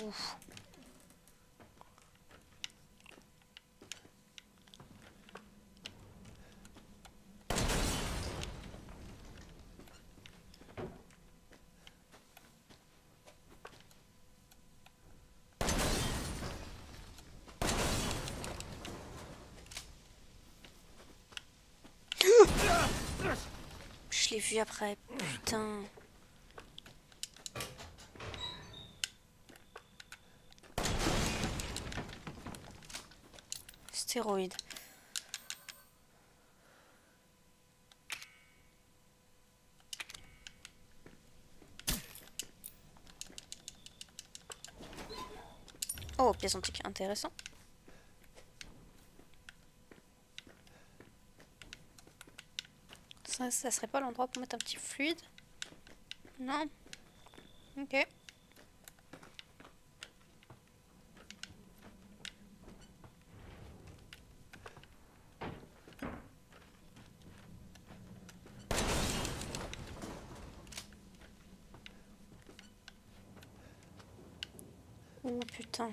Ouf. Je l'ai vu après. Putain. Stéroïdes. Oh, pièce antique, intéressant. Ça serait pas l'endroit pour mettre un petit fluide? Non? Ok. Oh putain.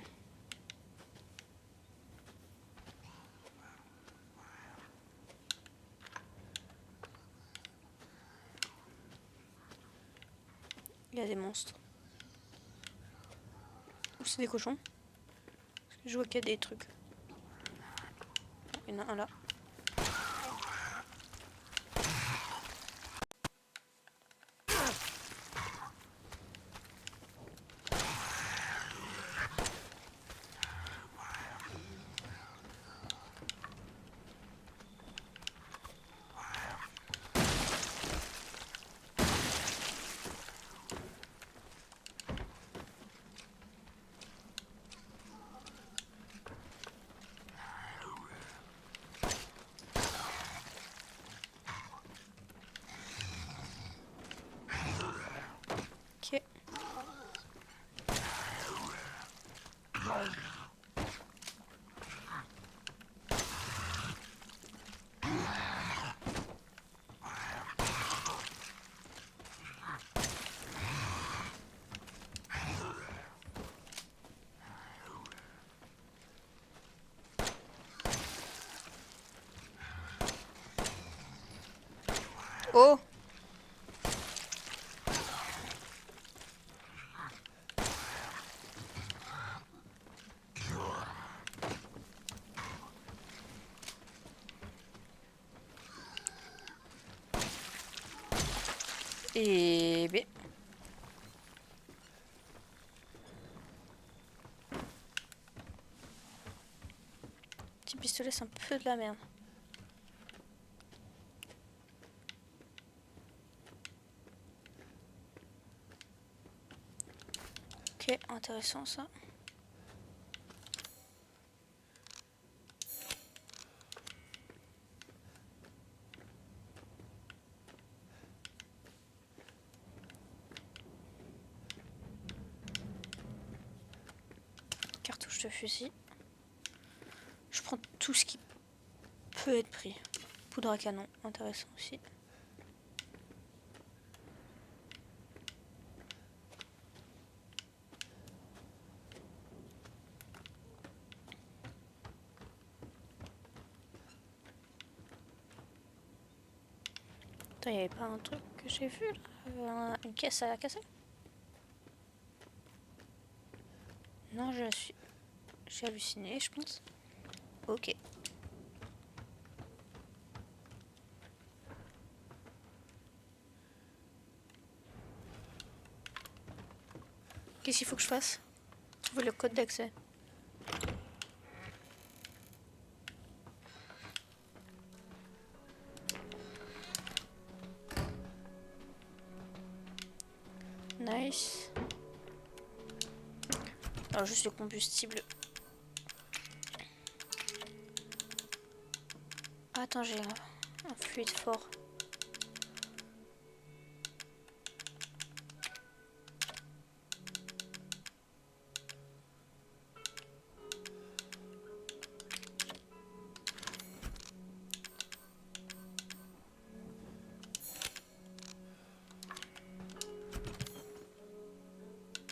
Il y a des monstres. Ou c'est des cochons? Parce que je vois qu'il y a des trucs. Il y en a un là. Ok. Oh! Et B. Petit pistolet, c'est un peu de la merde. Ok, intéressant ça. cartouches de fusil. Je prends tout ce qui peut être pris. Poudre à canon, intéressant aussi. Attends, il n'y avait pas un truc que j'ai vu là? Une caisse à casser? Non, j'ai halluciné, je pense. Ok. Qu'est-ce qu'il faut que je fasse? Trouver le code d'accès. Nice. Alors juste le combustible. Attends, j'ai un fluide fort.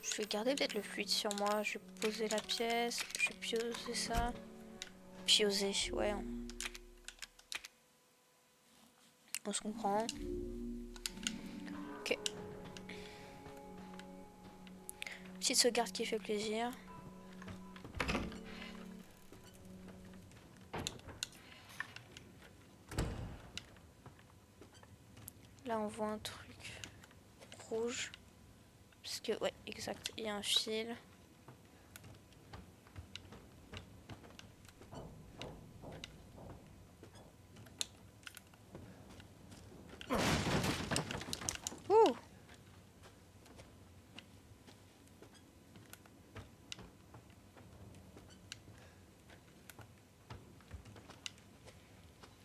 Je vais garder peut-être le fluide sur moi. Je vais poser la pièce. Je vais pioser ça. Pioser, ouais. On se comprend. Ok. Petite sauvegarde qui fait plaisir. Là on voit un truc rouge. Parce que, ouais, exact, il y a un fil. Ouh!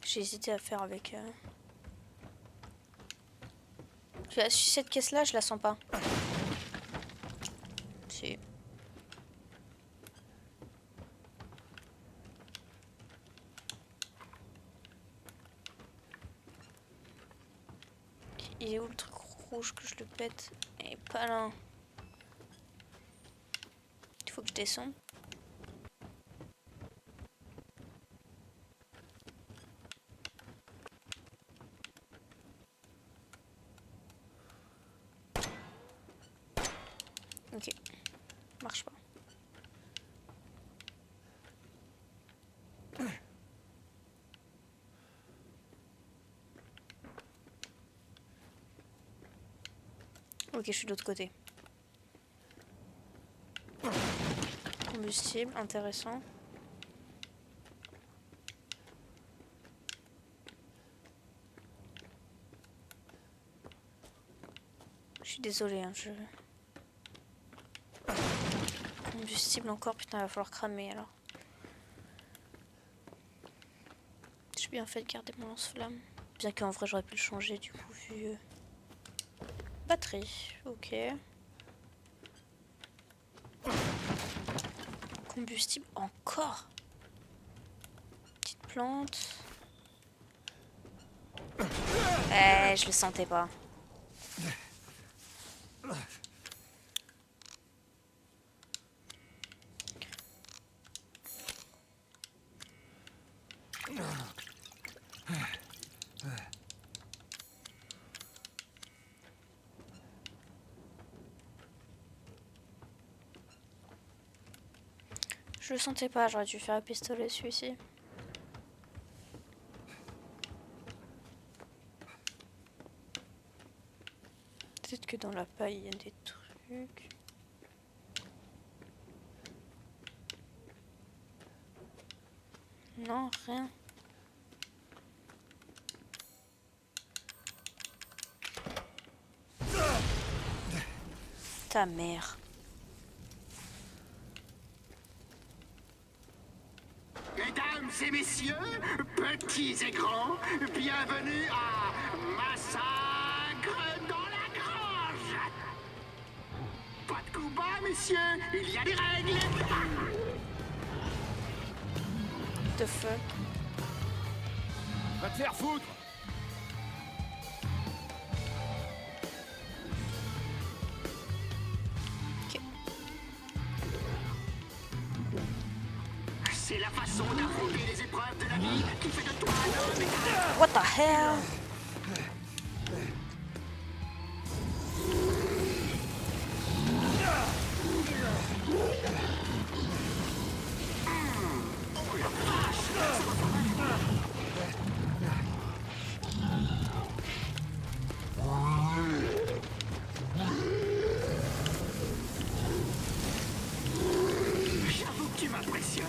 J'ai hésité à faire avec... Cette caisse-là, je la sens pas. Si. Il est où le truc rouge que je le pète? Et pas là. Il faut que je descende. Ok. Marche pas. Ok, je suis de l'autre côté. Combustible, intéressant. Je suis désolée, hein, Combustible encore, putain, il va falloir cramer alors. J'ai bien fait de garder mon lance-flamme. Bien qu'en vrai j'aurais pu le changer du coup vu... Batterie, ok. Combustible encore. Petite plante. Je le sentais pas. Je le sentais pas, j'aurais dû faire un pistolet celui-ci. Peut-être que dans la paille il y a des trucs. Non, rien. Ta mère. Mesdames et messieurs, petits et grands, bienvenue à Massacre dans la Grange. Pas de coup bas, messieurs, il y a des règles. the fuck? Va te faire foutre! Ok. C'est la façon d'affronter les épreuves de la vie qui fait de toi un homme. What the hell? J'avoue que tu m'impressionnes.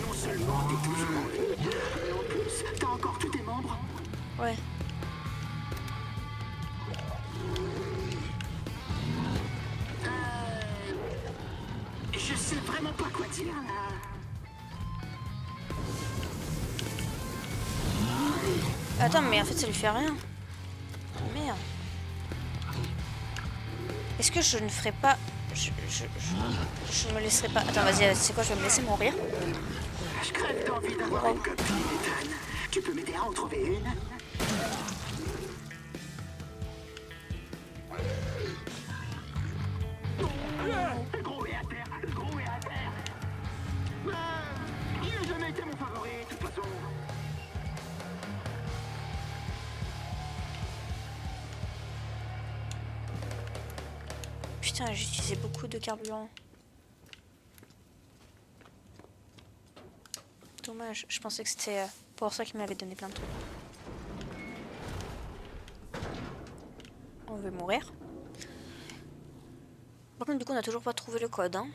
Non seulement t'es toujours en vie, mais en plus, t'as encore tous tes membres. Ouais. Je sais vraiment pas quoi dire là. Attends, mais en fait, ça lui fait rien. Merde. Est-ce que je ne ferai pas... Je ne me laisserai pas... Attends, vas-y, c'est quoi, je vais me laisser mourir. Je crève d'envie d'avoir une copine, Ethan. Tu peux m'aider à en trouver une? Le gros est à terre, le gros est à terre. Il n'a jamais été mon favori, de toute façon. Putain, j'ai utilisé beaucoup de carburant. Dommage, je pensais que c'était pour ça qu'il m'avait donné plein de trucs. On veut mourir. Par contre, du coup, on n'a toujours pas trouvé le code, hein.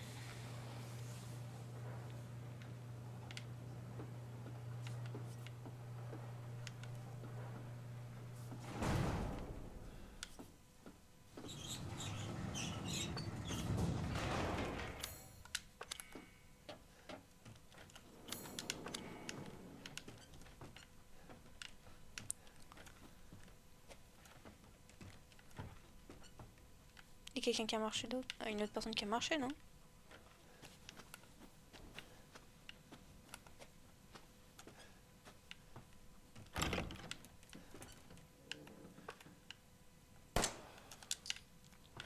Et quelqu'un qui a marché d'autre? Une autre personne qui a marché, non?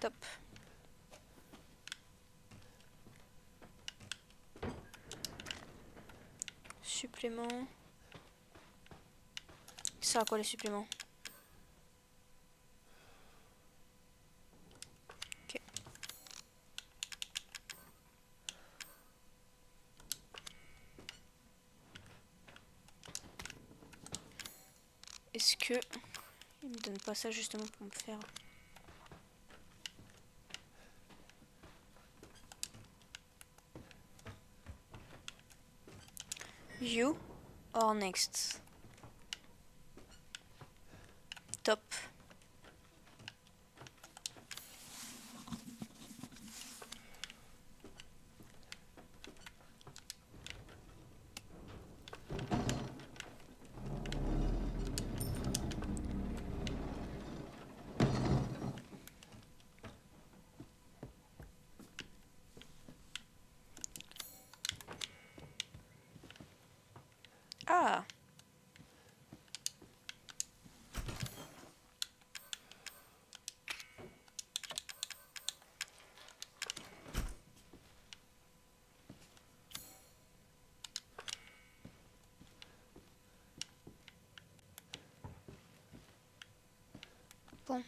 Top. Supplément. Ça sert à quoi les suppléments? Ok. Est-ce que il me donne pas ça justement pour me faire... You or next? Top. Ah. Bon.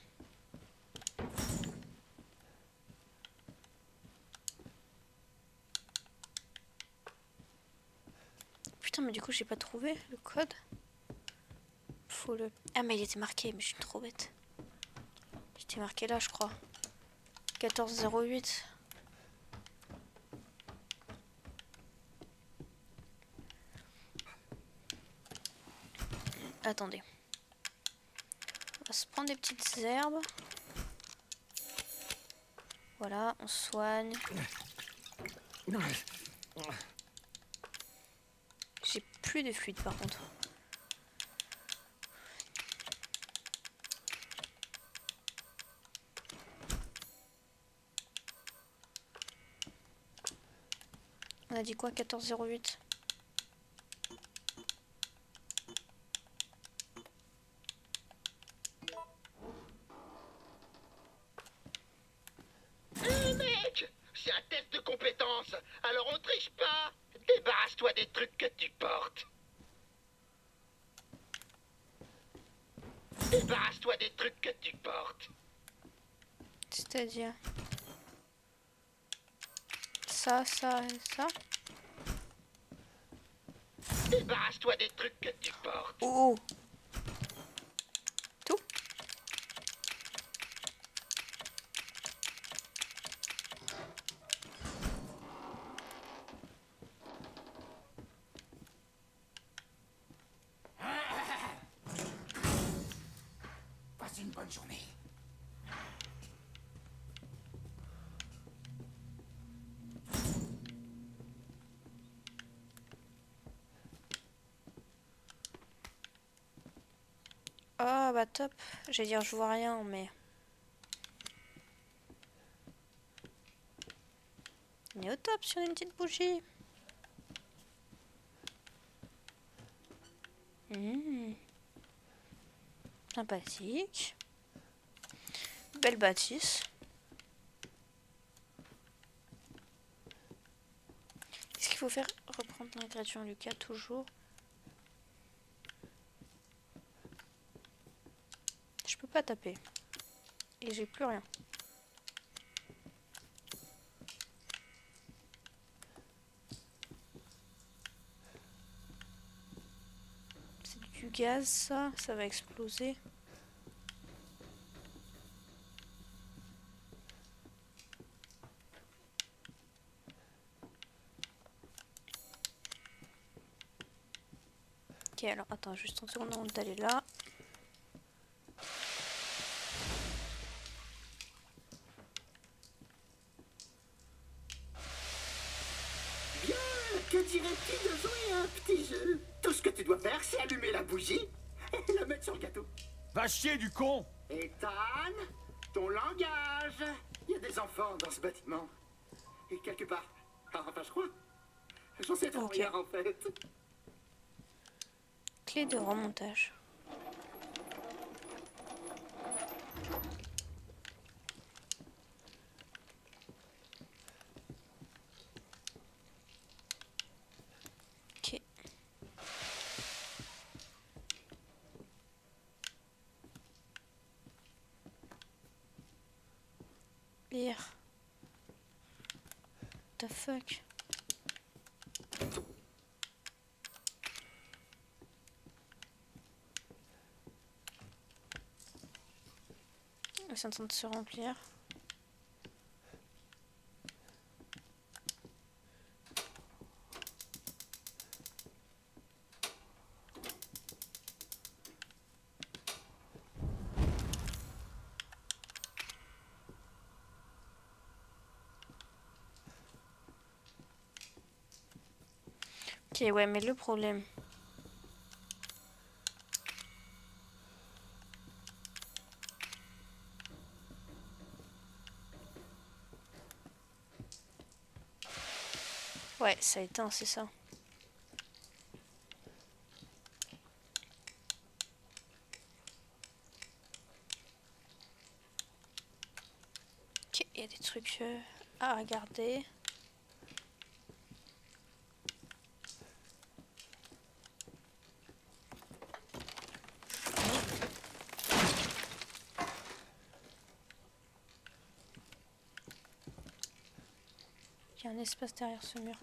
Putain, mais du coup, j'ai pas trouvé le code. Faut le... Ah, mais il était marqué, mais je suis trop bête. Il était marqué là, je crois. 1408. Attendez. On va se prendre des petites herbes. Voilà, on soigne. J'ai plus de fluide par contre. On a dit quoi? 1408. c'est un test de compétences. Alors on triche pas. Débarrasse-toi des trucs que tu portes. Débarrasse-toi des trucs que tu portes. C'est-à-dire ça, ça et ça. Débarrasse-toi des trucs que tu portes. Oh. Tout. Passe une bonne journée. Ah bah top. J'allais dire je vois rien mais... On est au top sur une petite bougie. Sympathique. Belle bâtisse. Qu'est-ce qu'il faut faire? Reprendre l'ingrédient Lucas toujours. Je peux pas taper. Et j'ai plus rien. C'est du gaz ça va exploser. Ok, alors attends juste une seconde avant d'aller là. Bien, que dirais-tu de jouer à un petit jeu? Tout ce que tu dois faire, c'est allumer la bougie et la mettre sur le gâteau. Va chier du con! Ethan, ton langage. Il y a des enfants dans ce bâtiment. Et quelque part. Ah, enfin, je crois. J'en sais trop Ok. rien, en fait. Clé de remontage. Ok. Lire. The fuck? C'est en train de se remplir. Ok, ouais, mais le problème... Ouais, ça éteint, c'est ça. Ok, il y a des trucs à regarder. Il y a un espace derrière ce mur.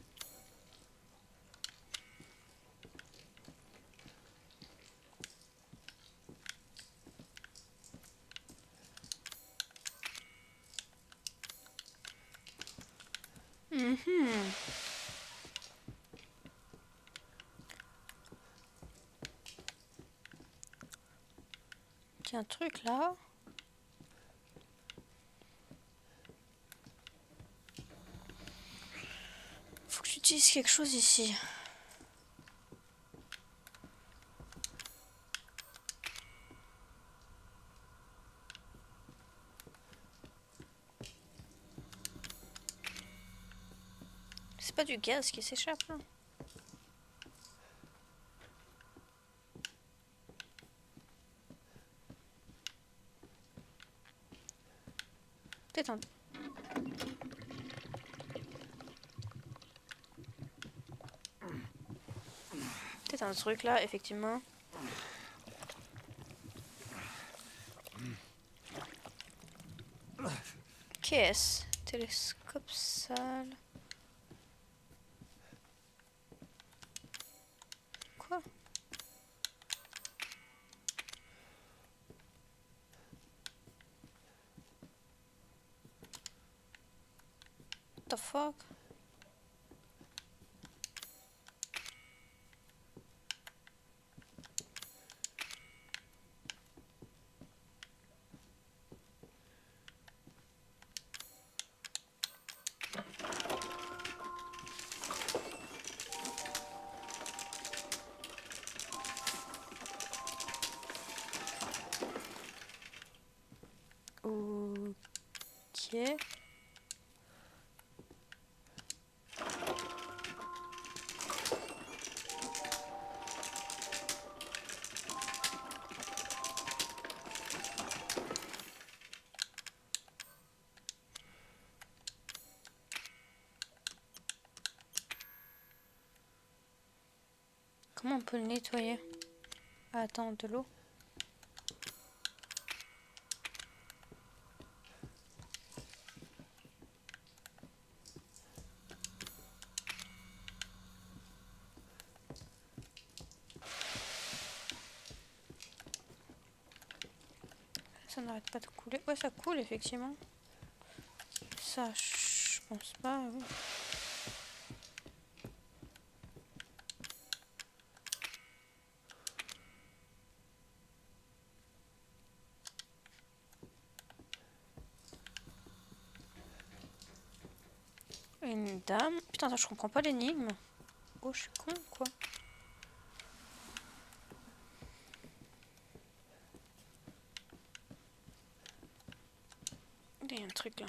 Il y a un truc là. Faut que j'utilise quelque chose ici. C'est pas du gaz qui s'échappe là. Peut-être un... peut-être un truc là, effectivement. Qu'est-ce? Télescope sale. Quoi? What the fuck? Ok. Comment on peut le nettoyer? Ah, attends, de l'eau. Ça n'arrête pas de couler. Ouais, ça coule effectivement. Ça, je pense pas. Oui. Une dame. Putain, attends, je comprends pas l'énigme. Oh, je suis con, quoi. Il y a un truc là.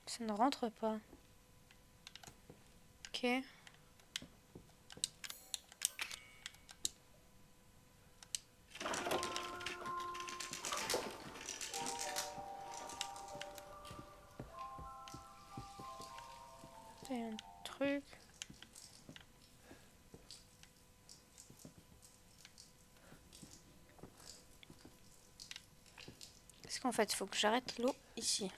Ça ne rentre pas. Ok. Il y a un truc. Est-ce qu'en fait, il faut que j'arrête l'eau ici?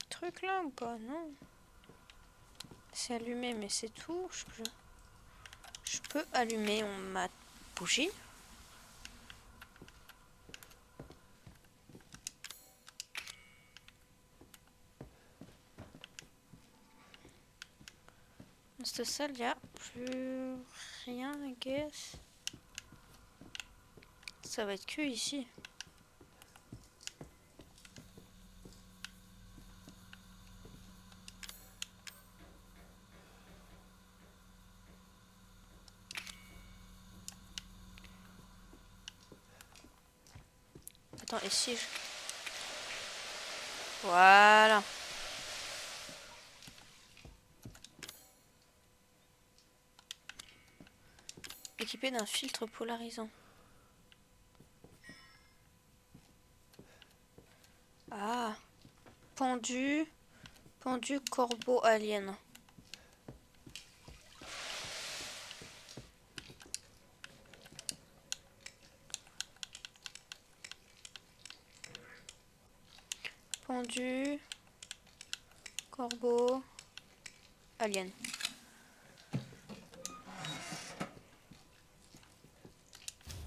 Truc là ou pas? Non. C'est allumé, mais c'est tout. Je peux allumer ma bougie. Dans cette salle, il n'y a plus rien, I guess. Ça va être que ici. Attends, et si je... Voilà. Équipé d'un filtre polarisant. Ah. Pendu corbeau alien. Pendu corbeau alien.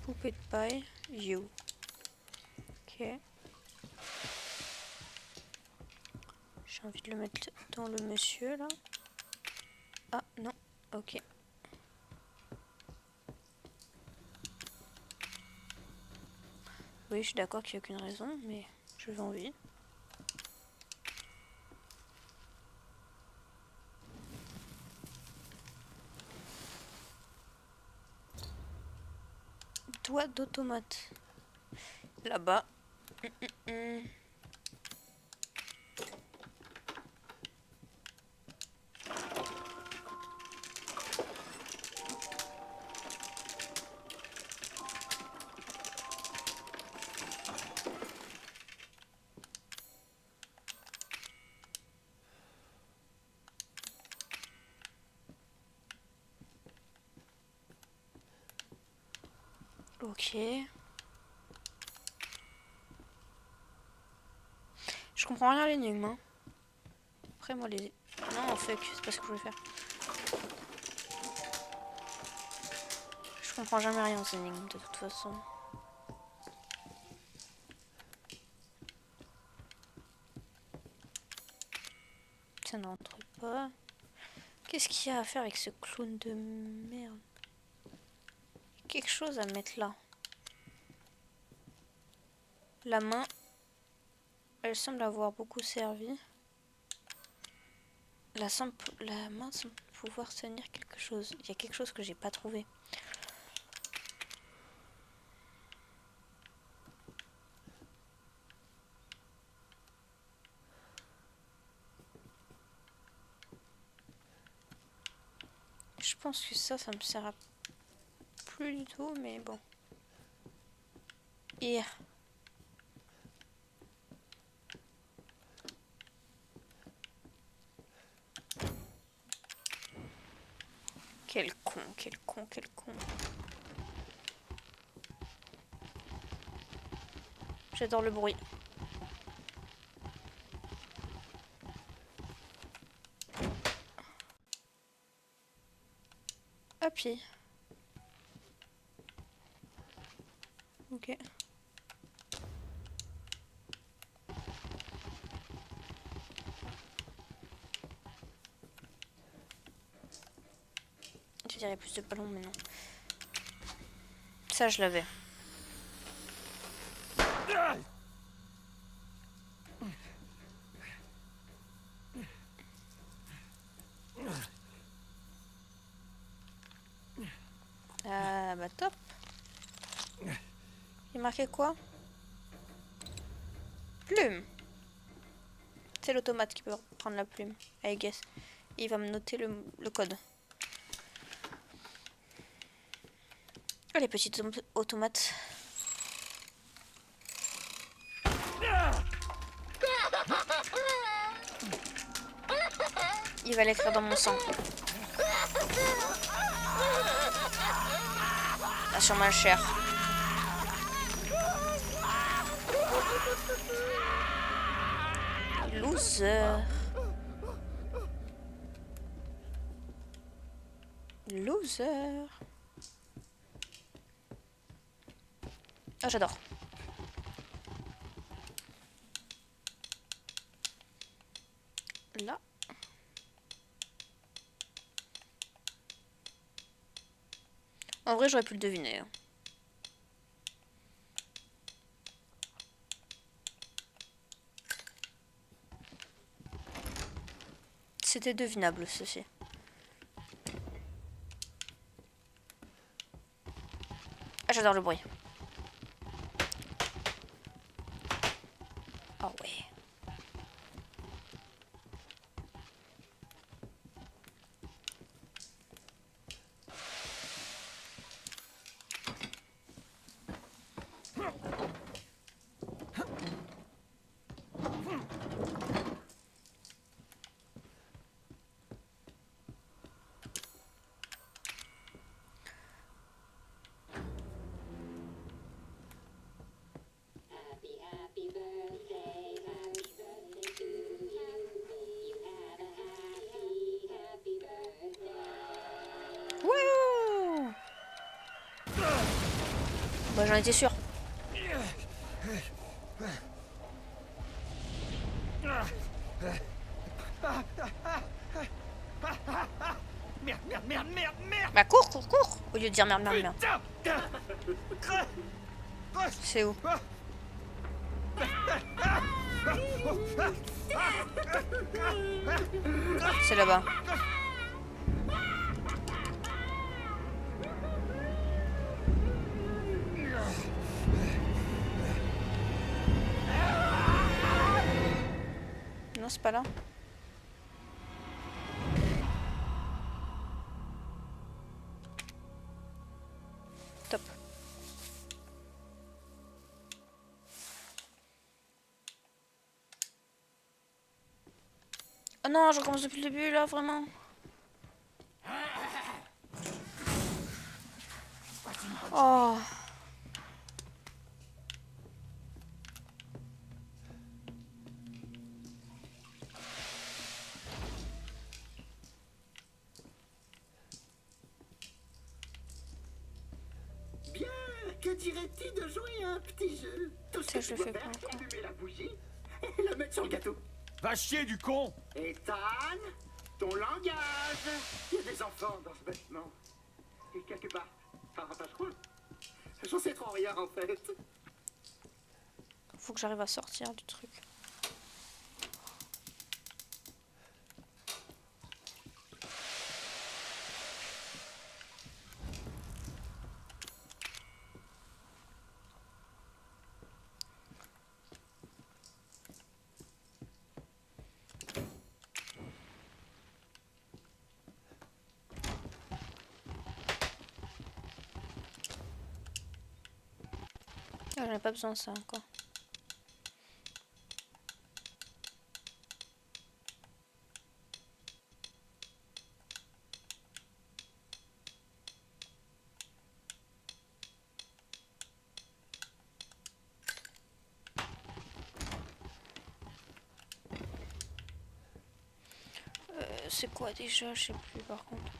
Poupée de paille. You. Ok. J'ai envie de le mettre dans le monsieur là. Ah non. Ok. Oui, je suis d'accord qu'il n'y a aucune raison, mais j'avais envie. Doigt d'automate. Là-bas. Ok. Je comprends rien à l'énigme. Hein. Après, moi, les... Non, fuck, c'est pas ce que je voulais faire. Je comprends jamais rien aux énigmes, de toute façon. Ça n'entre pas. Qu'est-ce qu'il y a à faire avec ce clown de merde? Quelque chose à mettre là. La main, elle semble avoir beaucoup servi. La main semble pouvoir tenir quelque chose. Il y a quelque chose que j'ai pas trouvé. Je pense que ça me sert à plus du tout, mais bon. Here. Quel con, quel con, quel con. J'adore le bruit. Happy. Ok. Je dirais plus de ballons, mais non. Ça, je l'avais. Ah, bah top. Il est marqué quoi? Plume. C'est l'automate qui peut prendre la plume, I guess. Et il va me noter le code. Oh, les petites automates. Il va l'écrire dans mon sang. Ah, sur ma chair. Loser. Loser. Ah, j'adore. Là. En vrai, j'aurais pu le deviner. Hein. C'était devinable, ceci. Ah, j'adore le bruit. Oh ouais. Bah, j'en étais sûr. Merde, merde, merde, merde, merde. Bah, cours, cours, cours. Au lieu de dire merde, merde, merde. Putain. C'est où? C'est là-bas. Non, c'est pas là. Top. Oh non, je recommence depuis le début là, vraiment. Oh. Bien, que dirais-tu de jouer à un petit jeu? Tout ce Ça, que je tu le dois fais faire, pas c'est encore. allumer la bougie et la mettre sur le gâteau. Va chier du con! Ethan, ton langage. Il y a des enfants dans ce bâtiment. Et quelque part. Enfin, je crois. J'en sais trop rien en fait. Faut que j'arrive à sortir du truc. Ah, j'en ai pas besoin de ça encore. C'est quoi déjà? Je sais plus par contre.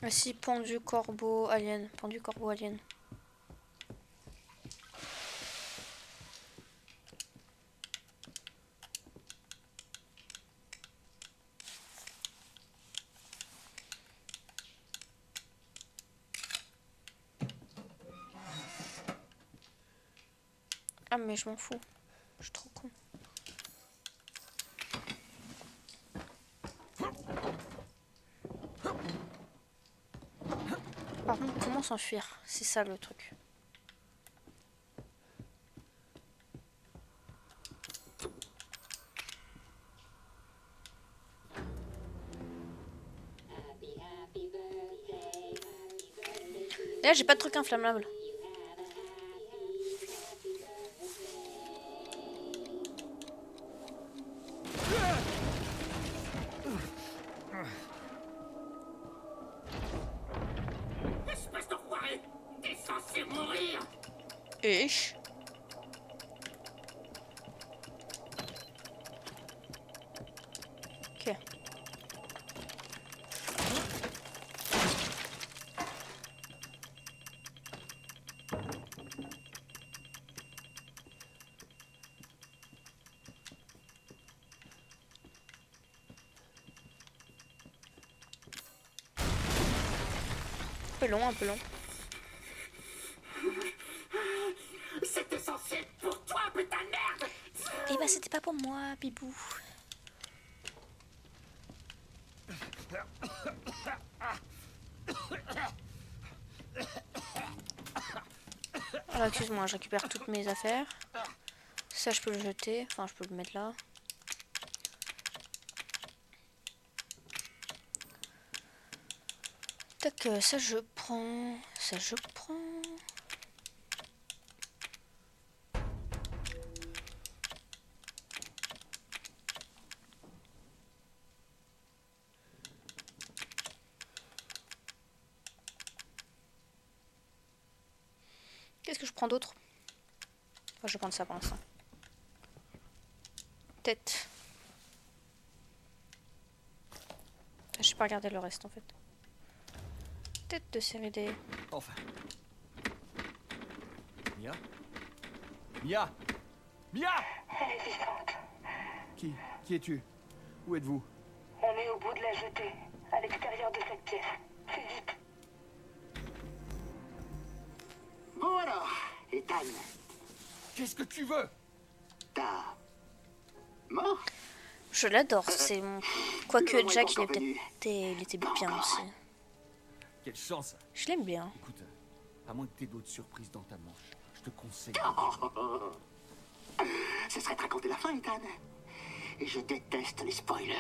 Ah si, pendu corbeau alien. Pendu corbeau alien. Ah mais je m'en fous. Je suis trop con. Par contre, comment s'enfuir? C'est ça le truc. Là, j'ai pas de truc inflammable. Espèce d'enfoiré. T'es censé mourir. Ich. Ok. Un peu long, un peu long. C'était censé être pour toi, putain de merde. Eh bah c'était pas pour moi, bibou. Alors excuse-moi, je récupère toutes mes affaires. Ça je peux le jeter, enfin je peux le mettre là. Tac, ça je prends, ça je prends. Qu'est-ce que je prends d'autre? Enfin, je vais prendre ça pour l'instant. Tête. Je vais pas regarder le reste en fait. Tête de série D. Enfin. Mia? Mia! Mia! Elle est vivante. Qui es-tu? Où êtes-vous? On est au bout de la jetée, à l'extérieur de cette pièce. Fais vite. Bon alors, Ethan, Qu'est-ce que tu veux? t'as... mort? Je l'adore, c'est mon... Quoique Le moment est Jack, encore venu. il était bien aussi. Quelle chance! Je l'aime bien. Écoute, à moins que t'aies d'autres surprises dans ta manche, je te conseille. Ce serait te raconter la fin, Ethan. Et je déteste les spoilers.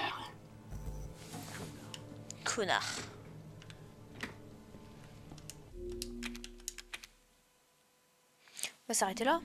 Connard. On va s'arrêter là.